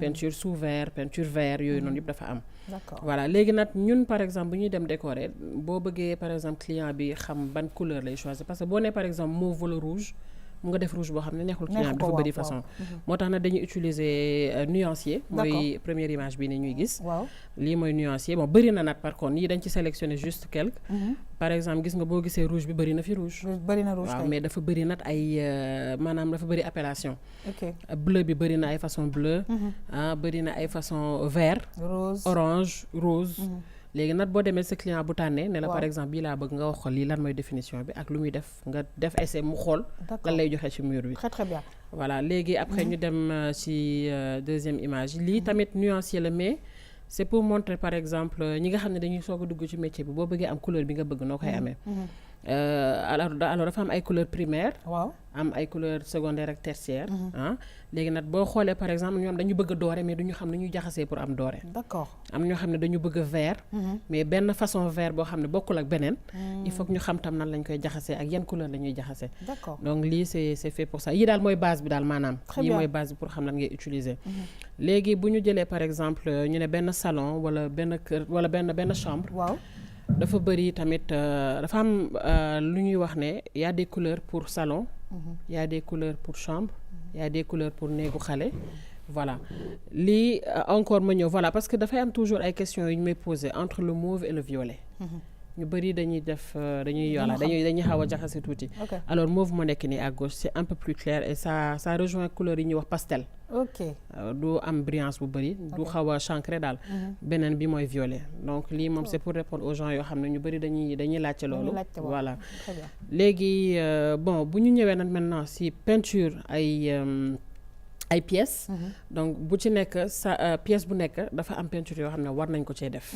peinture sous verre peinture verre yooyu noonu yëpp dafa am. D'accord. voilà léegi nag ñun par exemple bu ñuy dem décorer boo bëggee par exemple client bi xam ban couleur lay choisir parce que boo nee par exemple mauve wala rouge. mu nga def rouge boo xam ne neexul client bi dafa bëri façon. moo tax nag dañuy utiliser nuancier. mooy première image bi ni ñuy gis. waaw lii mooy nuancier bon bëri na nag par contre yii dañ ci sélectionner juste quelques. par exemple gis nga boo gisee rouge bi bëri na fi rouge. bëri na rouge waaw kay. mais dafa bëri nag ay maanaam dafa bëri appellation. ok. bleu bi bëri na ay façon bleu. bëri na ay façon vert. rose orange rose. léegi nag boo demee sa client bu tànnee ne la Waaw. par exemple bii laa bëgg nga wax ko lii lan mooy définition bi ak lu muy def nga def essai mu xool lan lay joxe ci mur bi. très très bien. voilà léegi après ñu dem ci deuxième image lii tamit nuancier la mais c'est pour montrer par exemple ñi nga xam ne dañuy soog a dugg ci métier bi boo bëggee am couleur bi nga bëgg noo koy amee. alors dafa am ay couleur primaire. waaw. am ay couleur secondaire ak tertiaire. léegi nag boo xoolee par exemple ñoom dañu bëgg a doore mais duñu xam ne ñuy jaxasee pour am doore. D'accord. am ñoo xam ne dañu bëgg a vert. mais benn façon vert boo xam ne bokkul ak beneen. il faut que ñu xam tam nan lañ koy jaxasee ak yan couleur la ñuy jaxasee. D'accord. donc lii c'est fait pour ça yii daal mooy base bi daal maanaam. Très yii bien. mooy base bi pour xam lan ngay utiliser. léegi bu ñu jëlee par exemple ñu ne benn salon wala benn kër wala benn chambre. waaw. dafa bëri tamit dafa am lu ñuy wax ne y a des couleurs pour salon. y a des couleurs pour chambre. y a des couleurs pour néegu xale. voilà lii encore ma ñëw voilà parce que dafay am toujours ay questions yu ñu may poser entre le mauve et le violet. ñu bëri dañuy def dañuy xaw a jaxase tuuti. ok. alors mauve moo nekk nii à gauche c'est un peu plus clair et ça rejoint couleurs yi ñuy wax pastel. ok. du am brillance bu bëri. du xaw a chancré daal. beneen bi mooy violet donc lii moom c'est pour répondre aux gens yoo xam ne ñu bëri dañuy laajte loolu. voilà très bien. léegi bon bu ñu ñëwee nag maintenant si peinture ay pièces. donc bu ci nekk sa pièce bu nekk dafa am peinture yoo xam ne war nañ ko cee def.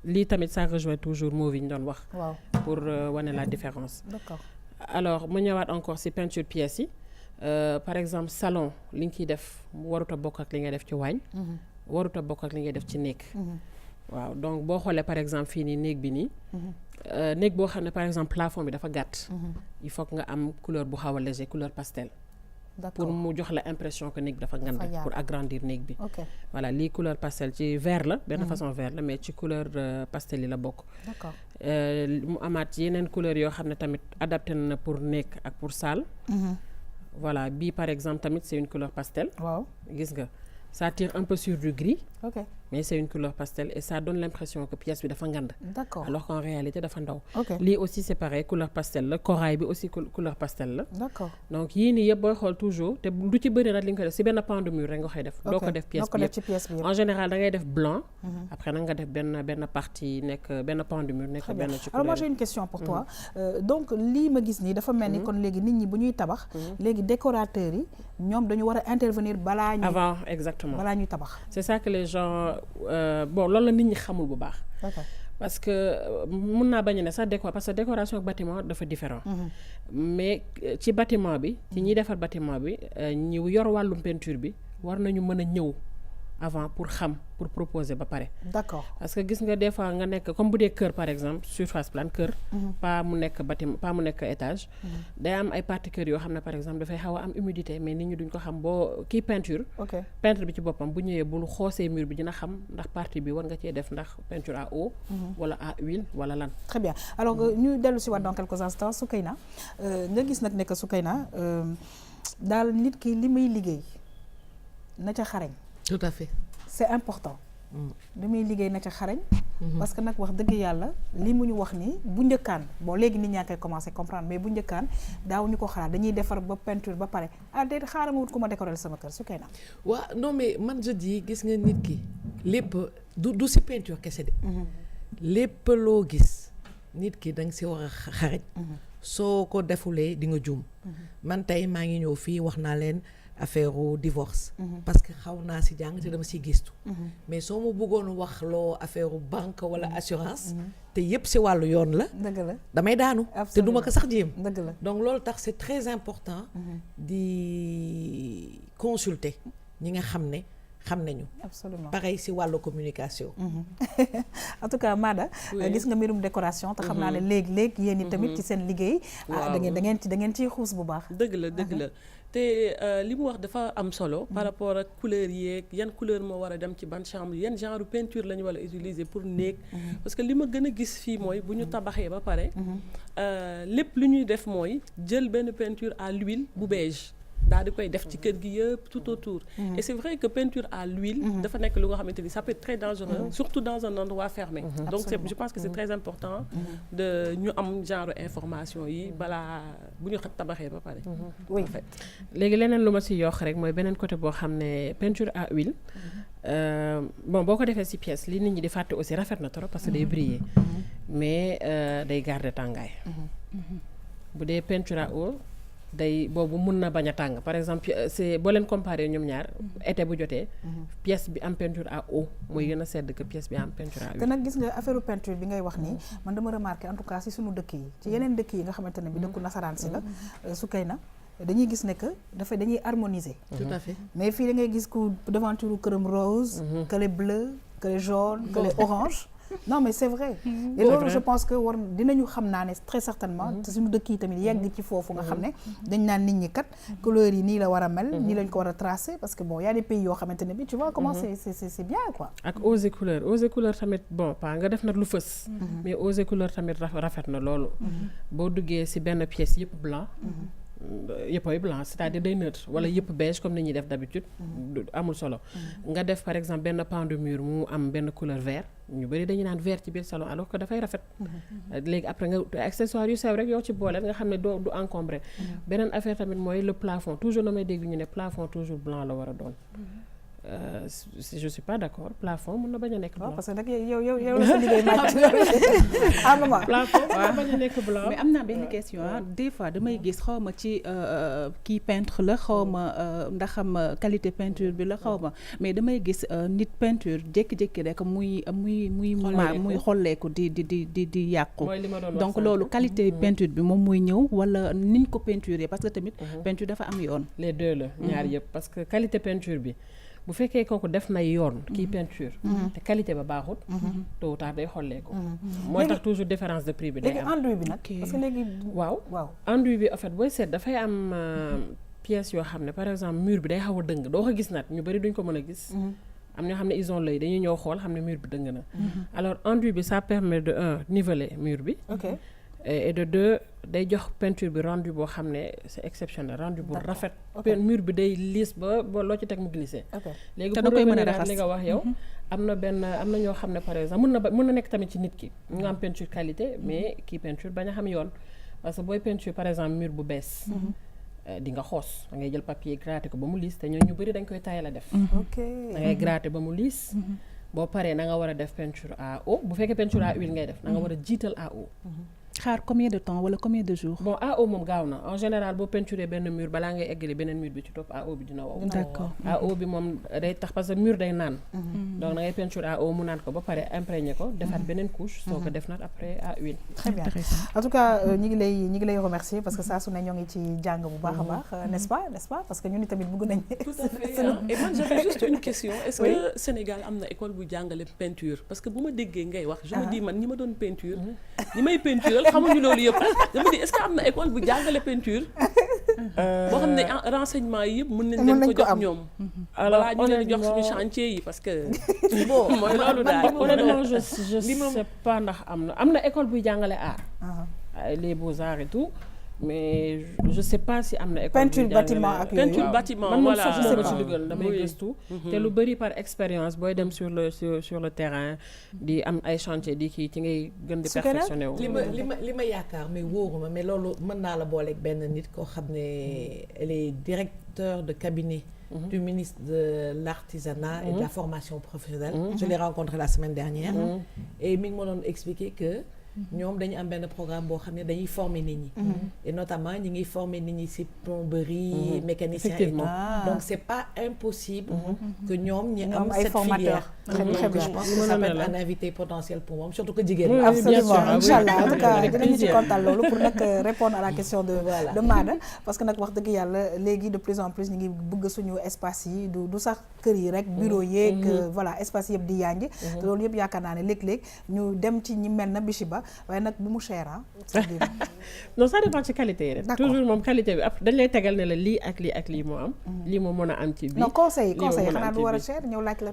lii tamit ça rejoint toujours mauve yi ñu doon wax. waaw. pour wane la différence. D'accord. alors ma ñëwaat encore si peinture pièces yi par exemple salon li nga ciy def warut a bokk ak li ngay def ci waañ. warut a bokk ak li ngay def ci néeg. waaw donc boo xoolee par exemple fii nii néeg bi nii. néeg boo xam ne par exemple plafond bi dafa gàtt. il faut que nga am couleur bu xaw a léger couleur pastel. D'accord. pour mu jox la impression que néeg dafa ngand pour agrandir néeg bi. ok. voilà lii couleur pastel ci vert la benn façon vert la mais ci couleur pastel yi la bokk. D'accord. mu amaat yeneen couleur yoo xam ne tamit adapté na pour néeg ak pour salle. voilà bii par exemple tamit c'est une couleur pastel. waaw. gis nga ça tire un peu sur du gris. ok. mais c'est une couleur pastel et ça donne l'impression que pièce bi dafa ngand. D'accord. alors qu'en réalité dafa ndaw. ok. lii aussi c'est pareil couleur pastel la corail bi aussi couleur pastel la. D'accord. donc yii nii yëpp booy xool toujours te du ci bëri nag li nga koy def si benn pan de mur rek nga koy def. doo ko def pièce bi ci pièce bi en général da ngay def blanc. après nag nga def benn partie nekk benn pan de mur nekk benn ci couleur. alors moi j'ai une question pour toi donc lii ma gis nii dafa mel ni kon léegi nit ñi bu ñuy tabax. léegi décorateurs yi ñoom dañu war a intervenir balaa ñuy. avant exactement balaa ñuy tabax. c'est ça que les gens bon loolu la nit ñi xamul bu baax. d'accord. parce que mun naa bañ a ne sax parce que décoration ak bâtiment dafa différent. mais ci bâtiment bi ci ñiy defar bâtiment bi ñi yor wàllum peinture bi war nañu mën a ñëw avant pour xam pour proposer ba pare. d'accord. parce que gis nga des fois nga nekk comme bu dee kër par exemple surface plane kër. pas mu nekk bâtiment pas mu nekk étage. day am ay parties kër yoo xam ne par exemple dafay xaw a am humidité mais nit ñi duñ ko xam boo kii peinture. ok. peintre bi ci boppam bu ñëwee bul xoosee mur bi dina xam ndax partie bi war nga cee def ndax peinture à eau. wala à huile wala lan. très bien alors ñu dellu si waat dans quelques instants Soukeyna nga gis nag ne Soukeyna daal nit ki li muy liggéey na ca xarañ. tout à fait. c'est important. li muy liggéey na ca xarañ. parce que nag wax dëgg yàlla li mu ñu wax nii bu njëkkaan bon léegi nit ñaa koy commencé comprendre mais bu njëkkaan daaw ñu ko xalaat dañuy defar ba peinture ba pare déet xaaral ma wut ku ma décorer sama kër su koy na. waaw non mais man je dis gis nga nit ki lépp du si peinture kese de. lépp loo gis nit ki da nga si war a xarañ. soo ko defulee di nga juum. man tey maa ngi ñëw fii wax naa leen affaire u divorce. parce que xaw naa si jàng te dama si gistu. mais soo ma bëggoon wax loo affaire u banque wala assurance. te yépp si wàllu yoon la. dëgg la damay daanu. te duma ko sax jéem. dëgg la donc loolu tax c'est très important. di consulter ñi nga xam ne xam nañu. absolument pareil si wàllu communication. en tout cas Mada. gis nga mbirum décoration te xam naa ne léegi yéen ñi tamit ci seen liggéey. da ngeen ciy xuus bu baax. dëgg la te li mu wax dafa am solo. par rapport ak couleur yeeg yan couleur moo war a dem ci ban chambre yan genre peinture la ñu war a utiliser pour néeg. parce que li ma gën a gis fii mooy bu ñu tabaxee ba pare. lépp lu ñuy def mooy jël benn peinture à l'huile bu beige. daal di koy def ci kër gi yëpp tout autour. et c'est vrai que peinture à l'huile dafa nekk lu nga xamante ni ça peut être très dangereux. surtout dans un endroit fermé. donc je pense que c'est très important. de ñu am genre information yi balaa bu ñu tabaxee ba pare. oui en fait. léegi leneen lu ma si yokk rek mooy beneen côté boo xam ne peinture à huile. bon boo ko defee si pièce li nit ñi di fàtte aussi rafet na trop parce que day briller. mais day garder tàngaay. bu dee peinture à eau. day boobu mun na bañ a tàng par exemple c'est boo leen comparé ñoom ñaar été bu jotee pièce bi am peinture à eau mooy gën a sedd que pièce bi am peinture à huile. te nag gis nga affaire peinture bi ngay wax nii man dama remarqué en tout cas si suñu dëkk yi ci yeneen dëkk yi nga xamante ne bi dëkku nasaraan si la su kay na dañuy gis ne que dañuy harmoniser. tout à fait mais fii da ngay gis ku devanture këram rose kële bleu kële jaune kële orange. non mais c'est vrai. et loolu je pense que war dinañu xam naa ne très certainement te suñu dëkk yi tamit yegg ci foofu nga xam ne dañ naan nit ñi kat couleurs yi nii la war a mel nii lañ ko war a tracer parce que bon y a des pays yoo xamante ne bi tu vois comment c'est bien quoi. ak eaux et couleurs tamit bon pas nga def nag lu fës. mais eaux et couleurs tamit rafet na loolu. boo duggee ci benn pièce yëpp blanc. yëppay blanc c'est-à-dire day neutre wala yëpp beige comme ni ñuy def d'habitude amul solo. nga def par exemple benn pan de mur mu am benn couleur vert ñu bari dañuy naan vert ci biir salon alors que dafay rafet. léegi après nga accessoire yu sew rek yow ci boole nga xam ne du encombré. beneen affaire tamit mooy le plafond toujours damay dégg ñu ne plafond toujours blanc la war a doon. je suis pas d'accord plafond mën na bañ a nekk blanc. parce que nag yow la sa liggéey màcc plafond mën na bañ a nekk blanc. mais am naa benn question des fois damay gis xaw ma ci kii peintre la xaw ma ndax xam qualité peinture bi la xaw ma mais damay gis nit peinture jékki-jékki rek muy xolleeku di yàqu. donc loolu qualité peinture bi moom muy ñëw wala niñ ko peinturer parce que tamit peinture dafa am yoon. les deux la ñaar yëpp parce que qualité peinture bi. bu fekkee kooku def na yoon kii peinture te qualité ba baaxut tôt ou tard day xolleeku mooy tax toujours différence de prix bi day am. léegi enduit bi nag parce que léegi waaw enduit bi en fait booy seet dafay am pièces yoo xam ne par exemple mur bi day xaw a dëng doo ko gis nag ñu bari duñ ko mën a gis am ñoo xam ne ils ont l'œil dañuy ñëw xool xam ne mur bi dëng na alors enduit bi ça permet de niveler mur bi et de deux day jox peinture bi rendu boo xam ne c'est exceptionnel rendu bu rafet mur bi day liis ba loo ci teg mu glissé léegi pour revenir à li nga wax yow am na ñoo xam ne par exemple mën na nekk tamit ci nit ki nga am peinture qualité mais kii peinture bañ a xam yoon parce que booy peinture par exemple mur bu bees di nga xoos da ngay jël papier gratter ko ba mu liis te ñoo ñu bëri dañ koy tayal a def da ngay gratter ba mu liis boo paree na nga war a def peinture à eau bu fekkee peinture à huile ngay def na nga war a jiital à eau xaar combien de temps wala combien de jours. bon à eau moom gaaw na en général boo peinturé benn mur balaa ngay eggali beneen mur bi ci topp à eau bi dina wow. d'accord à eau bi moom day tax parce que mur day naan. donc da ngay peinture à eau mu naan ko ba pare imprégné ko defaat beneen couche. soo ko def nag après à huile. très bien en tout cas ñi ngi lay remercier parce que saa su ne ñoo ngi ci jàng bu baax a baax n'est-ce pas parce que ñun tamit bëgg nañ. tout à fait et man j'avais juste une question est-ce que Sénégal am na école bu jàngale peinture parce que bu ma déggee ngay wax. je me dis man ñi ma doon peinture. ñi may peinture xamuñu loolu yëpp dama di est-ce que am na école bu jàngale peinture boo xam ne renseignement yi yëpp mën nañ leen ko jox ñoom balaa ñu leen jox suñu chantier yi parce que bon mooy loolu daal honnêtement je sais pas ndax am na école buy jàngale art les beaux-arts et tout mais je sais pas si am na école peinture bâtiment ak yooyu peinture bâtiment man moom voilà foofu moo ma ci dugal damay Oui. gëstu te lu bëri par expérience booy dem sur le terrain di am ay chantier di kii ci ngay gën di Su ko def, perfectionné wu li ma yaakaar mais wóoruma mais loolu mën naa la booleeg benn nit koo xam ne elle est directeur de cabinet du ministre de l'artisanat et de la formation professionnelle. Je l'ai rencontré la semaine dernière. Et mi ngi ma doon expliquer que ñoom dañu am benn programme boo xam ne dañuy former nit ñi. Et notamment ñi ngi former nit ñi ci plomberie, mécanicien et tout. Donc c'est pas impossible que ñoom ñi am ay cette formateurs. filière. Très bien. Je pense que ça peut être un invité potentiel pour moom surtout que jigéen Oui, la. Absolument, bien sûr. Inch'Allah. En tout cas, Avec dinañu ci plaisir. kontaan loolu pour nag répondre à la question de Voilà. de Mada parce que nag wax dëgg yàlla léegi de plus en plus ñu ngi bëgg suñu espace yi du sax kër yi rek bureau yeeg voilà espace yëpp di yanj te loolu yëpp yaakaar naa ne léeg-léeg ñu dem ci ñi mel na Bichiba waaye nag bu mu cher ah c'est-à-dire non ça dépend ci qualité yi rek D'accord. toujours moom qualité bi après dañ lay tegal ne la lii ak lii moo am lii moo mën a am ci bii non conseil lii moo mën a xanaa am du ci war a bii. cher ñëw laaj la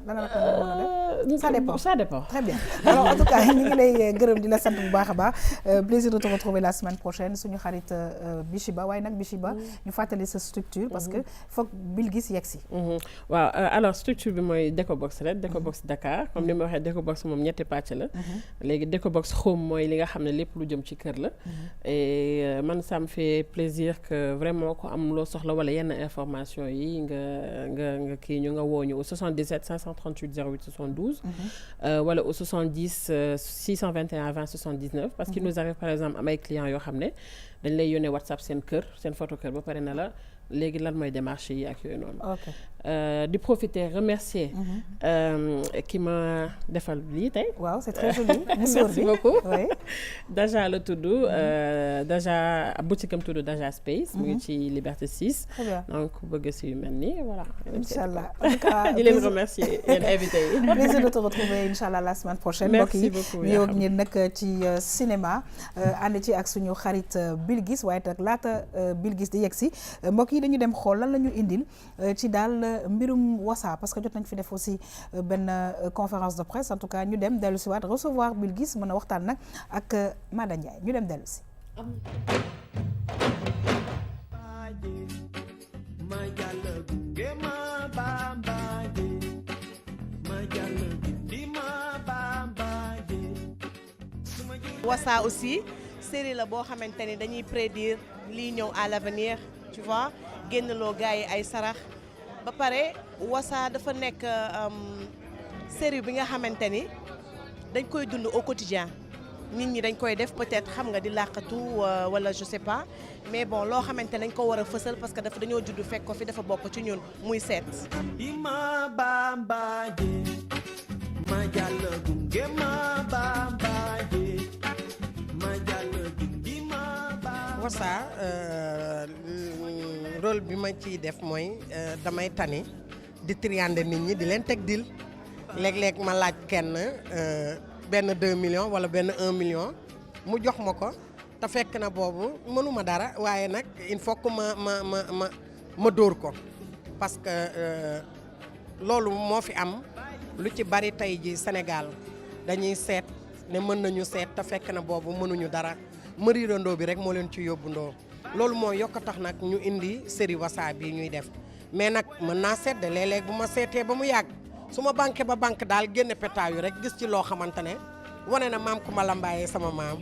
dana la ko mën a def Ça dépend. Ça dépend. Très bien. Alors en tout cas ñu ngi lay gërëm di la sant bu baax a baax plaisir de te retrouver la semaine prochaine suñu xarit Bichiba waaye nag Bichiba ñu fàttali sa structure parce que foog Bilgis yegg si. waaw alors structure bi mooy Decobox rek Decobox Dakar comme ni ma waxee Decobox moom ñetti pàcc la. léegi Decobox Home mooy li nga xam ne lépp lu jëm ci kër la. et man ça me fait plaisir que vraiment ko am loo soxla wala yenn information yi nga kii ñu nga woo ñu au 77 538 08 72. wala au 70 621 20 79. parce qu'il nous arrive par exemple am ay clients yoo xam ne dañ lay yónnee WhatsApp seen kër seen photo kër ba pare na la léegi lan mooy démarche yi ak yooyu noonu. ok di profiter remercier. ki ma defal lii tey. waaw c'est très joli. merci beaucoup. oui. Daja la tudd. Daja boutique am tudd Daja Space. mu ngi ci Liberté 6. très bien donc bëgg si yu mel nii voilà. incha allah en tout cas di leen remercier yéen invités yi. plaisir de te retrouver incha allah la semaine prochaine. merci beaucoup ñëw ak ñun nag ci cinéma ànd ci ak suñu xarit Bilgis waaye nag laata Bilgis di yegg si mbokk yi dañu dem xool lan la ñu indil ci daal mbirum Wassa parce que jot nañ fi def aussi benn conférence de presse en tout cas ñu dem dellu si waat recevoir Bilgis mën a waxtaan nag ak Mada Ndiaye ñu dem dellu si. Wassa aussi série la boo xamante ni dañuy prédire lii ñëw à l'avenir tu vois génnloo gars yi ay sarax ba pare Wassa dafa nekk série bi nga xamante ni dañ koy dund au quotidien nit ñi dañ koy def peut-être xam nga di làqatu wala je sais pas mais bon loo xamante dañ ko war a fësal parce que dafa dañoo judd fekk ko fi dafa bokk ci ñun muy seet. Wassa rôle bi ma ciy def mooy damay tani di triander nit ñi di leen teg dil léeg-léeg ma laaj kenn benn 2 millions wala benn 1 million mu jox ma ko te fekk na boobu mënuma dara waaye nag il faut que ma dóor ko parce que loolu moo fi am lu ci bari tey ji Sénégal dañuy seet ne mën nañu seet te fekk na boobu mënuñu dara mërirandoo bi rek moo leen ci yóbbundoo loolu moo yokk tax nag ñu indi série Wassa bi ñuy def mais nag mën naa seet de léeg-léeg bu ma seetee ba mu yàgg su ma banque ba banque daal génne petaayu rek gis ci loo xamante ne wane na maam ku ma la mbaayee sama maam.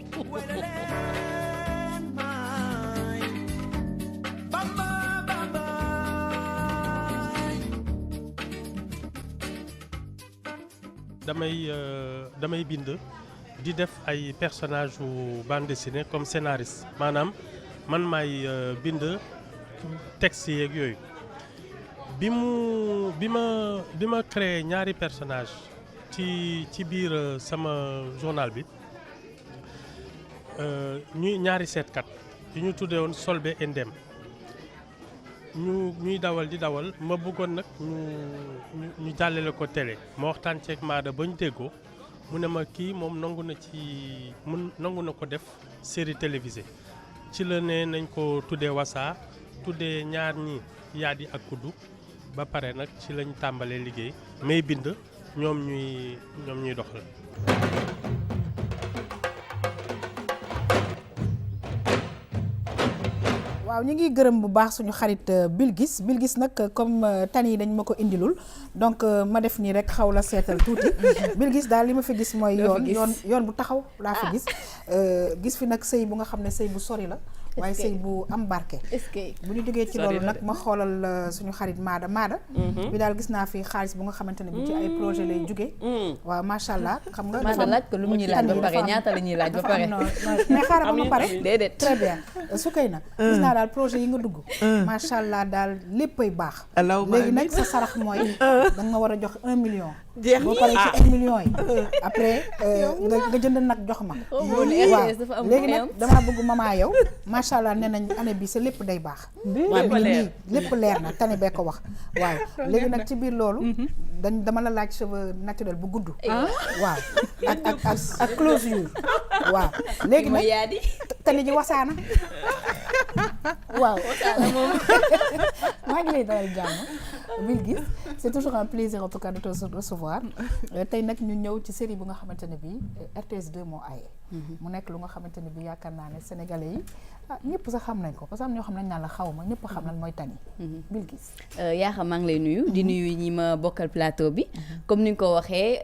damay bind di def ay personnage u bande dessinée comme scénariste maanaam man maay bind texte yeeg yooyu bi ma créé ñaari personnage ci biir sama journal bi ñuy ñaari seetkat yu ñu tuddee woon Solbe et Ndem ñuy dawal di dawal ma bëggoon nag ñu jàllale ko télé ma waxtaan ceeg Maada ba ñu déggoo mu ne ma kii moom nangu na ko def série télévisée ci la ne nañ ko tuddee Wassa tuddee ñaar ñi Yaadi ak Kuddu ba pare nag ci lañ tàmbalee liggéey may bind ñoom ñuy doxal. waaw ñu ngi gërëm bu baax suñu xarit Bilgis nag comme tan yi dañ ma ko indilul donc ma def nii rek xaw la seetal tuuti Bilgis daal li ma fi gis mooy yoon bu taxaw laa fi gis fi nag sëy bu nga xam ne sëy bu sori la waaye sëy bu am barke bu ñu jógee ci loolu nag ma xoolal suñu xarit Maada bi daal gis naa fi xaalis bu nga xamante ne bi ci ay projet lay jógee waaw macha allah xam nga Maada laaj ko lu mu ñuy laaj ba pare ñaata la ñuy laaj ba pare mais xaaral ba ma pare déedéet très bien su kay na gis naa daal projet yi nga dugg macha allah daal léppay baax léegi nag sa sarax mooy da nga war a jox 1 million boo paree ci 1 million yi après nga jënd nag jox ma waaw léegi nag damaa bëgg maman yow macha allah nee nañ année bi sa lépp day baax waaw mi nii lépp leer na tane bee ko wax waaw léegi nag ci biir loolu dama la laaj cheveux naturel bu gudd waaw ak closure waaw léegi nag tane ji wasaana waaw maa ngi lay dalal jàmm Bilgis c'est toujours un plaisir en tout cas de te recevoir tey nag ñu ñëw ci série bu nga xamante ne bi RTS 2 moo aye mu nekk lu nga xamante ne bi yaakaar naa ne sénégalais yi ñëpp sax xam nañ ko parce que am ñoo xam nañ naan la xaw ma ñëpp xam nañ mooy Tani Bilgis yaa xam maa ngi lay nuyu di nuyu ñi ma bokkal plateau bi comme ni nga ko waxee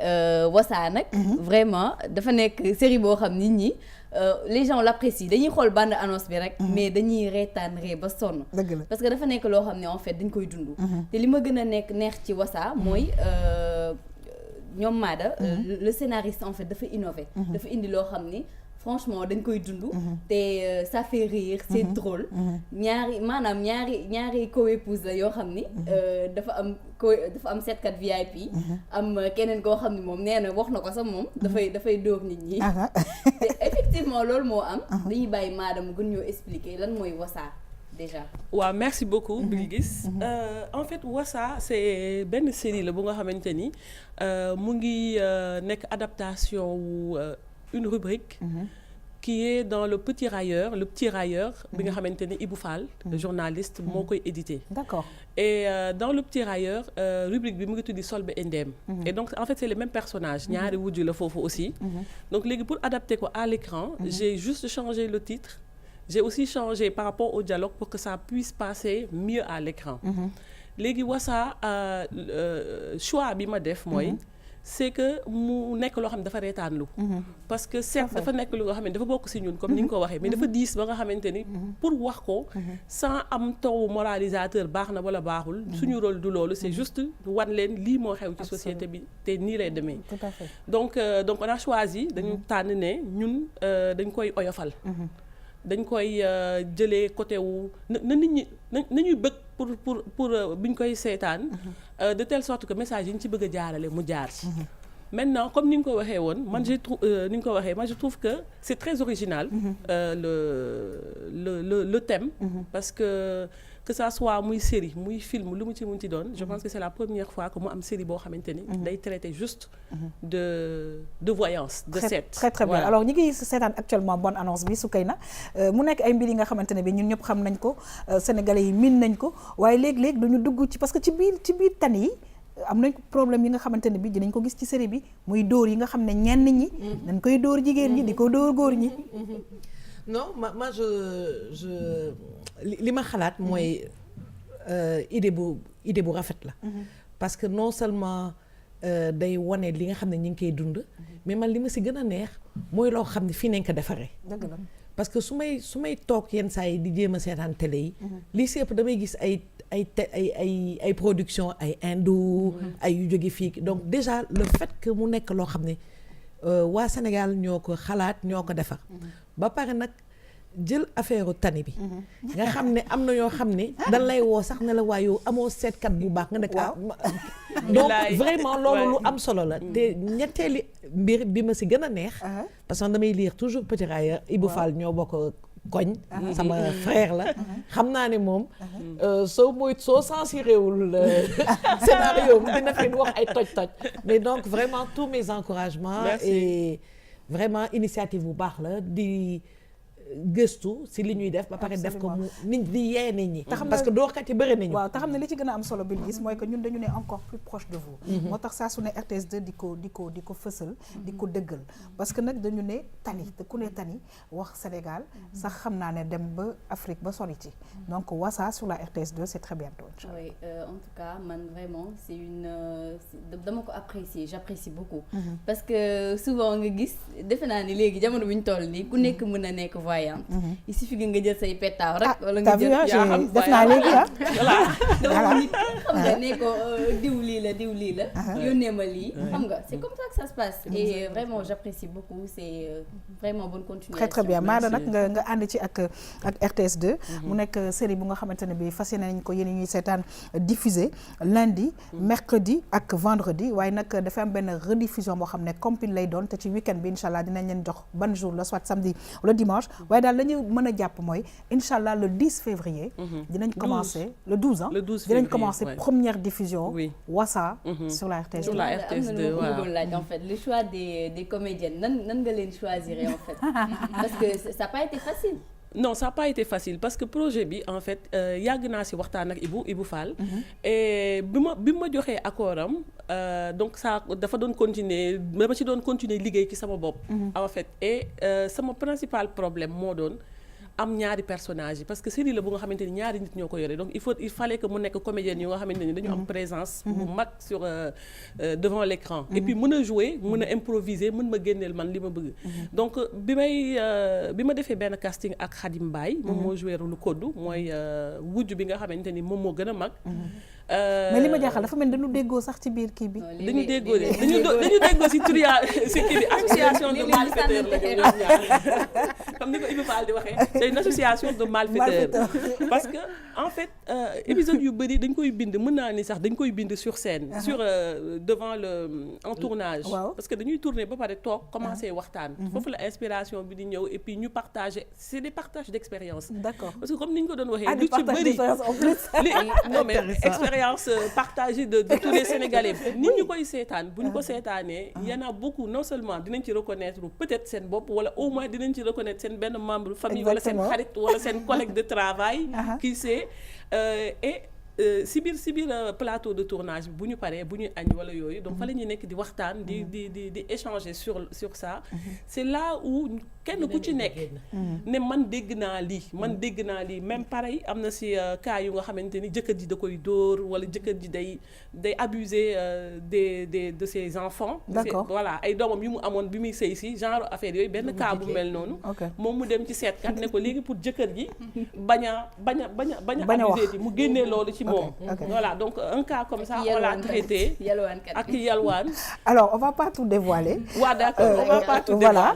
Wasaa nag vraiment dafa nekk série boo xam nit ñi les gens l'apprécient dañuy xool bande annonce bi rek mais dañuy reetaan ba sonn parce que dafa nekk loo xam ne en fait dañ koy dund te li ma gën a neex ci Wasaa mooy ñoom Maada le scénariste en fait dafa innové dafa indi loo xam ni franchement dañ koy dund te ça fait rire c'est drôle ñaari co-épouse la yoo xam ni dafa am seetkat VIP am keneen koo xam ni moom nee na wax na ko sax moom dafay dóor nit ñi te effectivement loolu moo am dañuy bàyyi Maada mu gën ñoo expliquer lan mooy Wasaa déjà waaw merci beaucoup Bilgis en fait Wasaa c'est benn série la bu nga xamante ni mu ngi nekk adaptation wu une rubrique qui est dans le Petit Railleur bi nga xamante ni Ibou Fall le journaliste moo koy édité d'accord et dans le Petit Railleur rubrique bi mu ngi tuddi Solbe et Ndem et donc en fait c'est les mêmes personnages ñaari wujju la foofu aussi donc léegi pour adapter ko à l'écran j'ai juste changé le titre j'ai aussi changé par rapport au dialogue pour que ça puisse passer mieux à l'écran léegi Wasaa choix bi ma def mooy c'est que mu nekk loo xam ne dafa reetaanlu parce que certes dafa nekk lu nga xam ne dafa bokk ci ñun comme ni nga ko waxee mais dafa diis ba nga xamante ni pour wax ko sans am taw moralisateur baax na wala baaxul suñu rôle du loolu c'est juste wan leen lii moo xew ci société bi te nii lay demee tout à fait donc on a choisi dañu tànn ne ñun dañ koy oyofal dañ koy jëlee côté wu na nit ñi nañuy bëgg pour bi ñu koy seetaan de telle sorte que message yi ñu ci bëgg a jaarale mu jaar ci maintenant comme ni nga ko waxee woon man je trouve que c'est très original le thème parce que ça soit muy série muy film lu mu ci mun ci doon je pense que c'est la première fois que mu am série boo xamante ni day traiter juste de voyance de seet très très bien alors ñi ngi seetaan actuellement bonne annonce bi su kay na mu nekk ay mbir yi nga xamante ne bi ñun ñëpp xam nañ ko sénégalais yi miin nañ ko waaye léeg-léeg duñu dugg ci parce que ci biir tan yi am nañ problème yi nga xamante ne bi dinañ ko gis ci série bi muy dóor yi nga xam ne ñenn ñi dañ koy dóor jigéen ñi di ko dóor góor ñi non moi je li ma xalaat mooy idée bu rafet la parce que non seulement day wane li nga xam ne ñi ngi koy dund mais man li ma si gën a neex mooy loo xam ne fii nañ ko defaree dëgg la parce que su may toog yenn saa yi di jéem a seetaan télé yi lii si ëpp damay gis ay production ay hindou ay yu jóge fii donc déjà le fait que mu nekk loo xam ne waa Sénégal ñoo ko xalaat ñoo ko defar ba pare nag jël affaire Tani bi nga xam ne am na ñoo xam ne dañ lay woo sax ne la waaye yow amoo seetkat bu baax nga nekk donc vraiment loolu lu am solo la te ñetteeli mbir bi ma si gën a neex parce que damay lire toujours Petit Railleur Ibou Fall ñoo bokk koñ sama frère la xam naa ne moom soo censuréwul scénario dina fi wax ay toj-toj mais donc vraiment tous mes encouragements. Merci. Et vraiment initiative bu baax la di gëstu si li ñuy def ba pare def ko mu nit di yee nit ñi parce que dookat yi bëri nañu waaw te xam ne li ci gën a am solo bi gis mooy que ñun dañu ne encore plus proche de vous moo tax saa su ne RTS2 di ko fësal di ko dëggal parce que nag dañu ne tani te ku ne tani wax Sénégal sax xam naa ne dem ba Afrique ba sori ci donc Wassa sur la RTS2 c'est très bientôt. Oui, en tout cas man vraiment c'est une dama ko j'apprécie beaucoup parce que souvent nga gis defe naa ni léegi jamono bi ñu toll nii ku nekk mën a nekk voyante il suffit que nga jël say pétaaw rek wala nga jël def naa léegi voilà nit xam nga ne ko diw lii la yónnee ma lii xam nga c'est comme ça que ça se passe et vraiment j'apprécie beaucoup c'est vraiment bonne continuation. Très bien Maada nag nga ànd ci ak RTS2 mu nekk série bu nga xamante ne bi fas yéene nañ ko yéen ñuy seetaan diffusé lundi mercredi ak vendredi waaye nag dafa am benn rediffusion boo xam ne compil lay doon te ci week-end bi incha allah dinañ leen jox ban jour la soit samedi wala dimanche waaye daal la ñu mën a jàpp mooy incha allah le 10 février dinañ commencer le 12 hein dinañ commencer première diffusion Wassa sur la RTS2 laaj en fait le choix des comédiennes nan nga leen choisir en fait parce que ça n'a pas été facile. Non, ça n'a pas été facile parce que projet bi en fait yàgg naa si waxtaan ak Ibou Fall et bi ma joxee accord am donc ça dafa doon continuer dama ci doon continuer liggéey ci sama bopp en fait et sama principal problème moo doon am ñaari personnages yi parce que série la bu nga xamante ni ñaari nit ñoo ko yore donc il fallait que mu nekk comédienne yu nga xamante ni dañu am présence bu mag sur devant l'écran et puis mën a jouer mën a improviser mën ma génneel man li ma bëgg donc bi ma defee benn casting ak Khadim Mbaye moom moo joué rôle Koddu mooy wujj bi nga xamante ni moom moo gën a mag mais li ma jaaxal dafa mel dañu déggoo sax ci biir kii bi dañu déggoo dañu déggoo si si kii bi association de malfaiteurs la ñoom ñaar comme ni ko Ibou Fall di waxee c'est une association de malfaiteurs parce que en fait épisode yu bëri dañ koy bind mën naa ni sax dañ koy bind sur scène sur devant en tournage parce que dañuy tourner ba pare toog commencer waxtaan foofu la inspiration bi di ñëw et puis ñu partager c'est des partages d'expérience d'accord parce que comme ni ñu ko doon waxee lu ci bëri non mais expérience partagée de tous les Sénégalais nit ñu koy seetaan bu ñu ko seetaanee y en a beaucoup non seulement dinañ ci reconnaître peut-être seen bopp wala au moins dinañ ci reconnaître seen benn membre famille wala seen xarit wala seen collègue de travail qui sait et si biir plateau de tournage bu ñu paree bu ñu añ wala yooyu donc fa la ñuy nekk di waxtaan di échanger sur ça c'est là où kenn ku ci nekk ne man dégg naa lii même pareil am na si cas yu nga xamante ni jëkkër ji da koy dóor wala jëkkër ji day abuser de ses enfants. D'accord. Voilà ay doomam yu mu amoon bi muy sëy si genre affaire yooyu benn cas bu mel noonu moom mu dem ci seetkat ne ko léegi pour jëkkër ji bañ a abuser ji mu génnee loolu ci moom. Voilà donc un cas comme ça on l'a traité ak yalwaan. Alors on va pas tout dévoiler. Ouais, d'accord, on va pas tout dévoiler. Voilà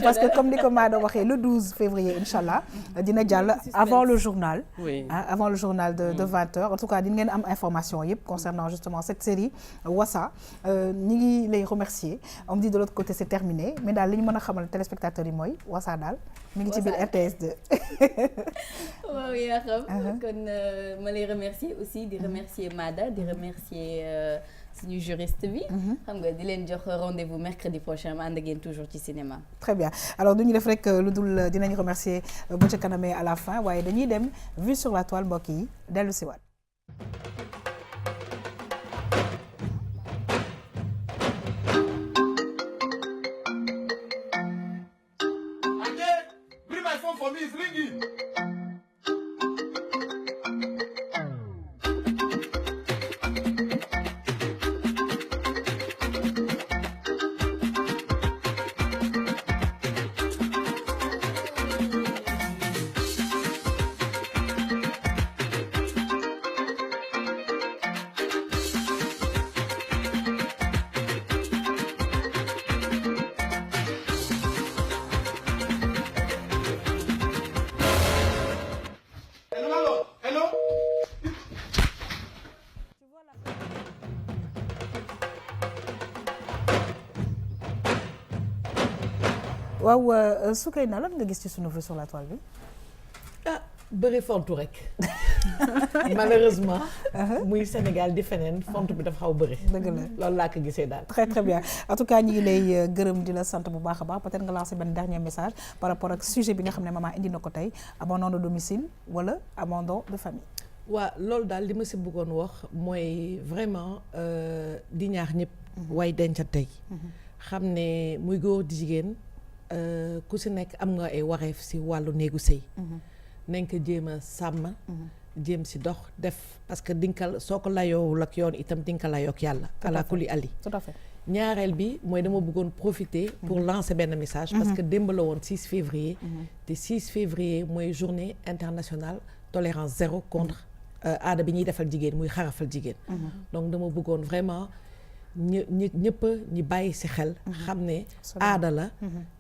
parce que comme ni ko Maada waxee le 12 février inchallah dina jàll avant le journal. Oui. Avant le journal de 20h en tout cas di ngeen am information yëpp concernant justement cette série Wassa ñi ngi lay remercier on me dit de l'autre côté c'est terminé mais daal li ñu mën a xamal téléspectateurs yi mooy Wassa daal mi ngi ci biir RTS2. waaw yaa xam kon ma lay remercier aussi di remercier Maada di remercier suñu juriste bi xam nga di leen jox rendez-vous mercredi prochain ma ànd ak yéen toujours ci cinéma. Très bien alors duñu def rek lu dul dinañ remercier bu ca kanamee à la fin waaye dañuy dem vue sur la toile mbokk yi dellu si waat. Bring my phone for me, it's ringing. waaw Soukeyna lan nga gis ci sunu vue sur la toile bi. bëri fontu rek malheureusement muy Sénégal di feneen fontu bi dafa xaw bëri. dëgg la loolu laa ko gisee daal. très très bien en tout cas ñi ngi lay gërëm di la sant bu baax a baax peut-être nga lancer benn dernier message par rapport ak sujet bi nga xam ne maman indi na ko tey abandon de domicile wala abandon de famille. waa loolu daal li ma si bëggoon wax mooy vraiment di ñaax ñëpp. way denca tey. xam ne muy góor di jigéen ku si nekk am nga ay wareef si wàllu néegu sëy. nañ ko jéem a sàmm. jéem si dox def parce que dinga soo ko layoowul ak yoon itam dinga ko layoo ak yàlla. ala kulli ali. tout à fait. ñaareel bi mooy dama bëggoon profiter pour lancer benn message. parce que démb la woon 6 février. te 6 février mooy journée internationale tolérance zéro contre aada bi ñuy defal jigéen muy xarafal jigéen. donc dama bëggoon vraiment ñëpp ñi bàyyi si xel. xam ne aada la.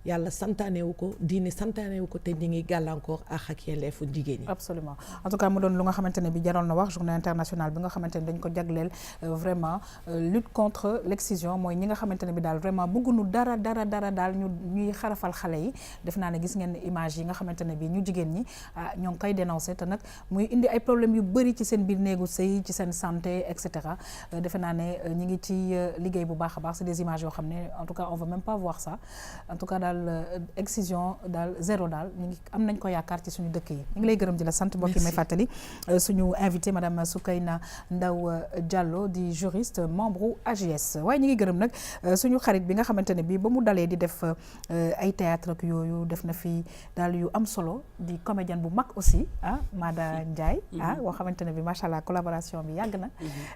yàlla santaanewu ko diine santaanewu ko te ñi ngi gàllankoor ak yelleefu jigéen ñi. absolument en tout cas mu doon lu nga xamante ne bi jaroon na wax journée internationale bi nga xamante ne dañ ko jagleel vraiment lutte contre l'excision mooy ñi nga xamante ne bi daal vraiment bëgguñu dara daal ñuy xarafal xale yi def naa ne gis ngeen image yi nga xamante ne bi ñu jigéen ñi ñoo ngi koy dénoncer te nag muy indi ay problèmes yu bëri ci seen biir néegu sëy ci seen santé et cetera defe naa ne ñi ngi ci liggéey bu baax a baax c'est des images yoo xam ne en tout cas on veut même pas voir ça en tout cas daal excision daal zéro daal ñu ngi am nañ ko yaakaar ci suñu dëkk yi ñu ngi lay gërëm di la sant mbokk yi may fàttali suñu invité madame Soukeyna Ndaw Diallo di juriste membre u AGS waaye ñu ngi gërëm nag suñu xarit bi nga xamante ne bi ba mu dalee di def ay théâtre ak yooyu def na fi daal yu am solo di comédienne bu mag aussi Mada Ndiaye boo xamante ne bi macha allah collaboration bi yàgg na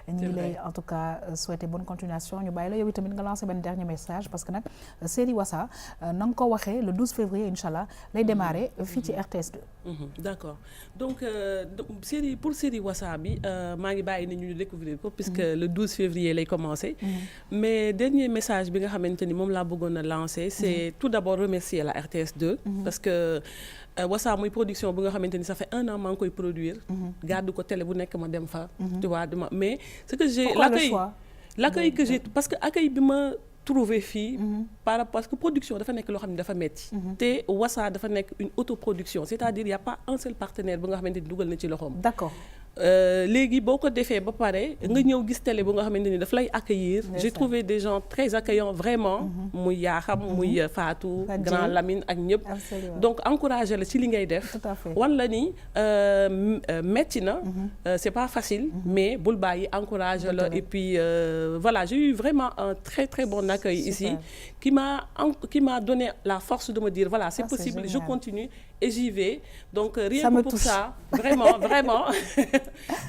ñu ngi lay en tout cas souhaiter bonne continuation ñu bàyyi la yow tamit nga lancer benn dernier message parce que nag série Wassa na nga ko waxee le 12 février inchallah lay démarrer fii ci RTS2. D'accord donc série Wassa bi maa ngi bàyyi nit ñu découvrir ko puisque le 12 février lay commencer. Mais dernier message bi nga xamante ni moom laa bëggoon a lancer c'est tout d'abord remercier la RTS2 parce que Wassa muy production bu nga xamante ni ça fait 1 an maa ngi koy produire garde ko télé bu nekk ma dem fa tu vois mais ce que j'ai l'accueil que j'ai parce que accueil bi ma trouvé fii par rapport parce que production dafa nekk loo xam ne dafa metti te Wassa dafa nekk une autoproduction c'est-à-dire il y a pas un seul partenaire bu nga xamante ni dugal na ci loxoom. D'accord. léegi boo ko defee ba pare nga ñëw gis télé bu nga xamante ni daf lay accueillir j'ai trouvé des gens très accueillants vraiment muy Yakham muy Fatou Grand Lamine ak ñëpp donc encourager la ci li ngay def wan la ni metti na c'est pas facile mais bul bàyyi encourager la et puis voilà j'ai eu vraiment un très très bon accueil ici qui m'a donné la force de me dire voilà c'est possible je continue et j'y vais donc rien que pour ça vraiment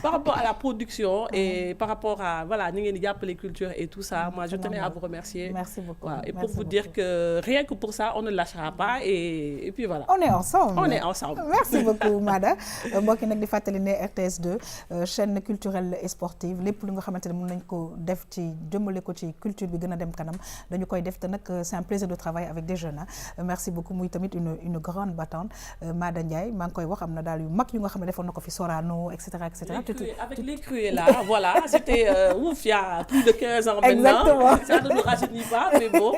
par rapport à la production et par rapport à voilà ñu ngeen di jàppale culture et tout ça moi je tenais à vous remercier. Merci beaucoup. Et pour vous dire que rien que pour ça on ne lâchera pas et puis voilà. On est ensemble. On est ensemble. Merci beaucoup Mada mbokk yi nag di fàttali ne RTS2 chaîne culturelle et sportive lépp lu nga xamante ne mën nañ ko def ci jëmale ko ci culture bi gën a dem kanam dañu koy def te nag c'est un plaisir de travailler avec des jeunes merci beaucoup muy tamit une grande battante Mada Ndiaye maa ngi koy wax am na daal yu mag yu nga xam ne defoon na ko fi Sorano et cetera. Avec les crues là, voilà, c'était ouf, il y a plus de 15 ans Exactement. Maintenant. Ça ne nous rajeunit pas, mais bon.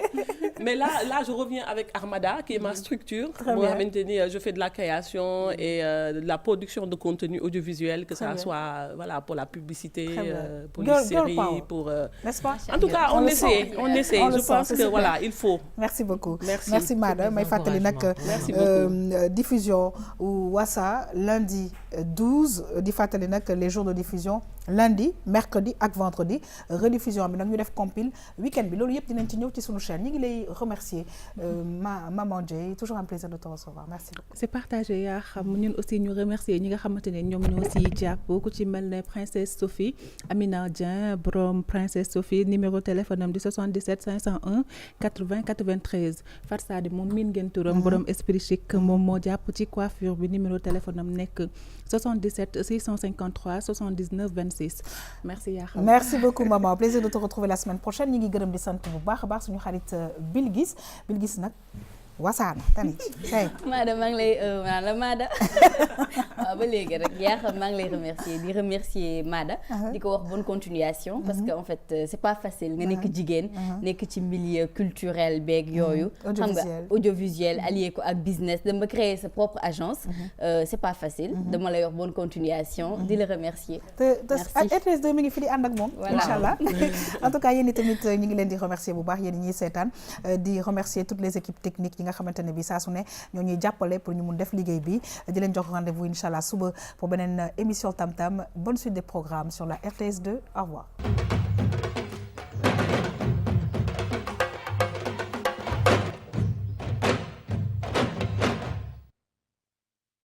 Mais là, je reviens avec Armada, qui est ma structure. Moi, maintenant, je fais de la création et de la production de contenu audiovisuel, que ça soit voilà, pour la publicité, pour les séries, pour... N'est-ce pas? En tout cas, on essaie. Je pense que voilà, il faut. Merci beaucoup. Merci Mada. May fàttali nag diffusion Wassa lundi 12 di fàttali nag les jours de diffusion lundi mercredi ak vendredi rediffusion bi nag ñu def compile week-end bi loolu yëpp dinañ ci ñëw ci sunu chaîne ñi ngi lay remercier Maman Dieye toujours un plaisir de te recevoir merci beaucoup. C'est partagé yaa xam ñun aussi ñu remercier ñi nga xamante ne ñoom ñoo si jàpp ku ci mel ne Princesse Sophie Amina Dieng borom Princesse Sophie numéro téléphone am di 77 501 80 93 Farsadi moom miin ngeen turam borom esprit chic moom moo jàpp ci coiffure bi numéro téléphone am nekk 77 653 79 26 merci yaa xam. Merci beaucoup maman plaisir de te retrouver la semaine prochaine ñi ngi gërëm di sant bu baax a baax suñu xarit Bilgis nag wasaana tani say Maada maa ngi lay maa la Maada waaw ba léegi rek yaa xam maa ngi lay remercier Maada di ko wax bonne continuation parce que en fait c'est pas facile nga nekk jigéen nekk ci milieu culturel beeg yooyu xam nga audiovisuel allié ko ak business dama créer sa propre agence c'est pas facile dama lay wax bonne continuation di la remercier RTS 2 mi ngi fi di ànd ak moom inchallah en tout cas yéen tamit ñu ngi leen di remercier bu baax yéen ñiy seetaan di remercier toutes les équipes techniques yi nga xamante ne bi saa su ne ñoo ñuy jàppale pour ñu mun def liggéey bi di leen jox rendez-vous inchallah suba pour beneen émission Tam Tam bonne suite des programmes sur la RTS 2 au revoir